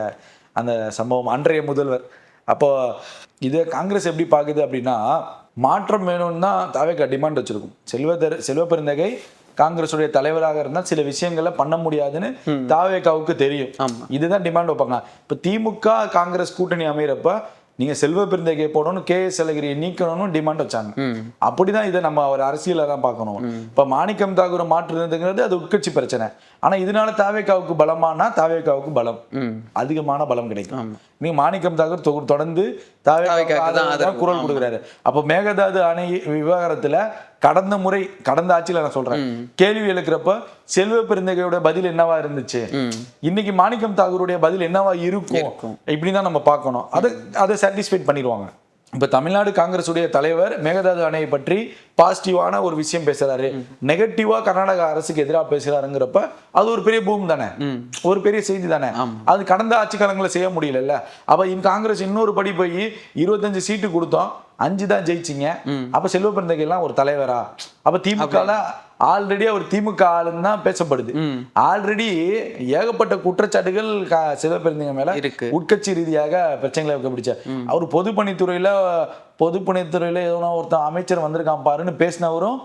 அந்த சம்பவம், அன்றைய முதல்வர். அப்போ இது காங்கிரஸ் எப்படி பாக்குது அப்படின்னா, மாற்றம் வேணும்னு தான் தாவேகா டிமாண்ட் வச்சிருக்கும். செல்வ பெருந்தகை காங்கிரஸுடைய தலைவராக இருந்தால் சில விஷயங்களை பண்ண முடியாதுன்னு தாவேகாவுக்கு தெரியும். இதுதான் டிமாண்ட் வைப்பாங்க. இப்ப திமுக காங்கிரஸ் கூட்டணி அமைகிறப்ப நீங்க செல்வ பெருந்தகையை போடணும், KS அழகிரியை நீக்கணும்னு டிமாண்ட் வச்சாங்க. அப்படிதான் இதை நம்ம ஒரு அரசியல தான் பார்க்கணும். இப்ப மாணிக்கம் தாக்கூரை மாற்றுறதுங்கிறது அது உட்கட்சி பிரச்சனை. ஆனா இதனால தாவேகாவுக்கு பலமானா தாவேகாவுக்கு பலம், அதிகமான பலம் கிடைக்கும். நீங்க மாணிக்கம் தாக்கூர் தொடர்ந்து தாவேகாவுக்கு குரல் கொடுக்குறாரு. அப்ப மேகதாது அணை விவகாரத்துல கடந்த ஆட்சியில நான் சொல்றேன், கேள்வி எழுக்கிறப்ப செல்வ பெருந்தகையோட பதில் என்னவா இருந்துச்சு, இன்னைக்கு மாணிக்கம் தாக்கூருடைய பதில் என்னவா இருக்கும், இப்படிதான் நம்ம பார்க்கணும். அதை சாட்டிஸ்ஃபைட் பண்ணிடுவாங்க. இப்ப தமிழ்நாடு காங்கிரஸ் உடைய தலைவர் மேகதாது அணையை பற்றி பாசிட்டிவான ஒரு விஷயம் பேசுறாரு, நெகட்டிவா கர்நாடக அரசுக்கு எதிராக பேசுறாருங்கிறப்ப அது ஒரு பெரிய பூம் தானே, ஒரு பெரிய செய்தி தானே. அது கடந்த ஆட்சி காலங்களில் செய்ய முடியல. அப்ப காங்கிரஸ் இன்னொரு படி போய் 25 சீட்டு கொடுத்தோம், 5 தான் ஜெயிச்சிங்க. அப்ப செல்வ பெருந்தகை எல்லாம் ஒரு தலைவரா? அப்ப திமுக ஆல்ரெடி அவர் திமுக ஆளுன்னு தான் பேசப்படுது. ஆல்ரெடி ஏகப்பட்ட குற்றச்சாட்டுகள் செல்வ பெருந்தகை மேல உட்கட்சி ரீதியாக பிரச்சனைகளை பிடிச்ச அவர் பொதுப்பணித்துறையில ஏதோ ஒருத்தன் அமைச்சர் வந்திருக்கான் பாருன்னு பேசினவரும்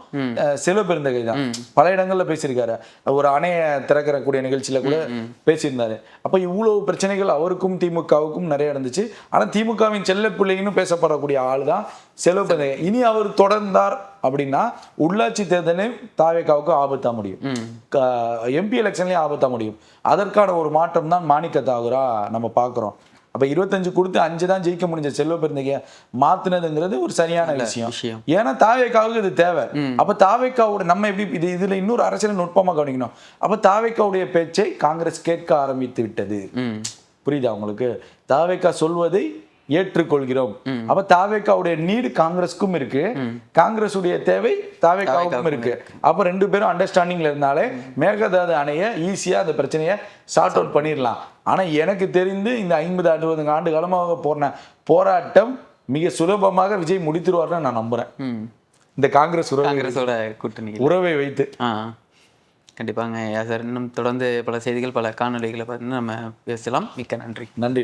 செல்வ பெருந்தகை தான். பல இடங்கள்ல பேசியிருக்காரு, ஒரு அணையை திறக்கக்கூடிய நிகழ்ச்சியில கூட பேசியிருந்தாரு. அப்ப இவ்வளவு பிரச்சனைகள் அவருக்கும் திமுகவுக்கும் நிறைய இருந்துச்சு. ஆனா திமுகவின் செல்ல பிள்ளைன்னு பேசப்படக்கூடிய ஆள் தான் செல்வ பெருந்தகை. இனி அவர் தொடர்ந்தார் அப்படின்னா உள்ளாட்சி தேர்தலையும் தாவேகாவுக்கு ஆபத்தா முடியும், MP எலெக்ஷன்லயும் ஆபத்தா முடியும். அதற்கான ஒரு மாற்றம் தான் மாணிக்க தாக்கூரா நம்ம பார்க்கிறோம். அப்ப 25 கொடுத்து 5 தான் ஜெயிக்க முடிஞ்ச செல்வ பெருந்தகையை மாத்தினதுங்கிறது ஒரு சரியான விஷயம். ஏன்னா தாவேகாவுக்கு இது தேவை. அப்ப தாவேகாவோட நம்ம எப்படி இதுல இன்னொரு அரசியல் நுட்பமா கவனிக்கணும். அப்ப தாவேகாவுடைய பேச்சை காங்கிரஸ் கேட்க ஆரம்பித்து விட்டது. புரியுதா உங்களுக்கு? தாவேகா சொல்வதை ஏற்றுக்கொள்கிறோம். அப்ப தாவேகாவுடைய நீடு காங்கிரஸுக்கும் இருக்கு, காங்கிரஸ் உடைய தேவை தாவேகாவுக்கும் இருக்கு. அப்ப 2 பேரும் அண்டர்ஸ்டாண்டிங்ல இருந்தாலே மேகதாது அணைய ஈஸியா அந்த பிரச்சனையை சார்ட் அவுட் பண்ணிடலாம். ஆனா எனக்கு தெரிந்து இந்த 50-60 ஆண்டு காலமாக போராட்டம் மிக சுலபமாக விஜய் முடித்துருவார்னு நான் நம்புறேன். இந்த காங்கிரஸோட கூட்டணி உறவை வைத்து. கண்டிப்பாங்க சார். இன்னும் தொடர்ந்து பல செய்திகள், பல காணொலிகளை பார்த்து நம்ம பேசலாம். மிக்க நன்றி. நன்றி.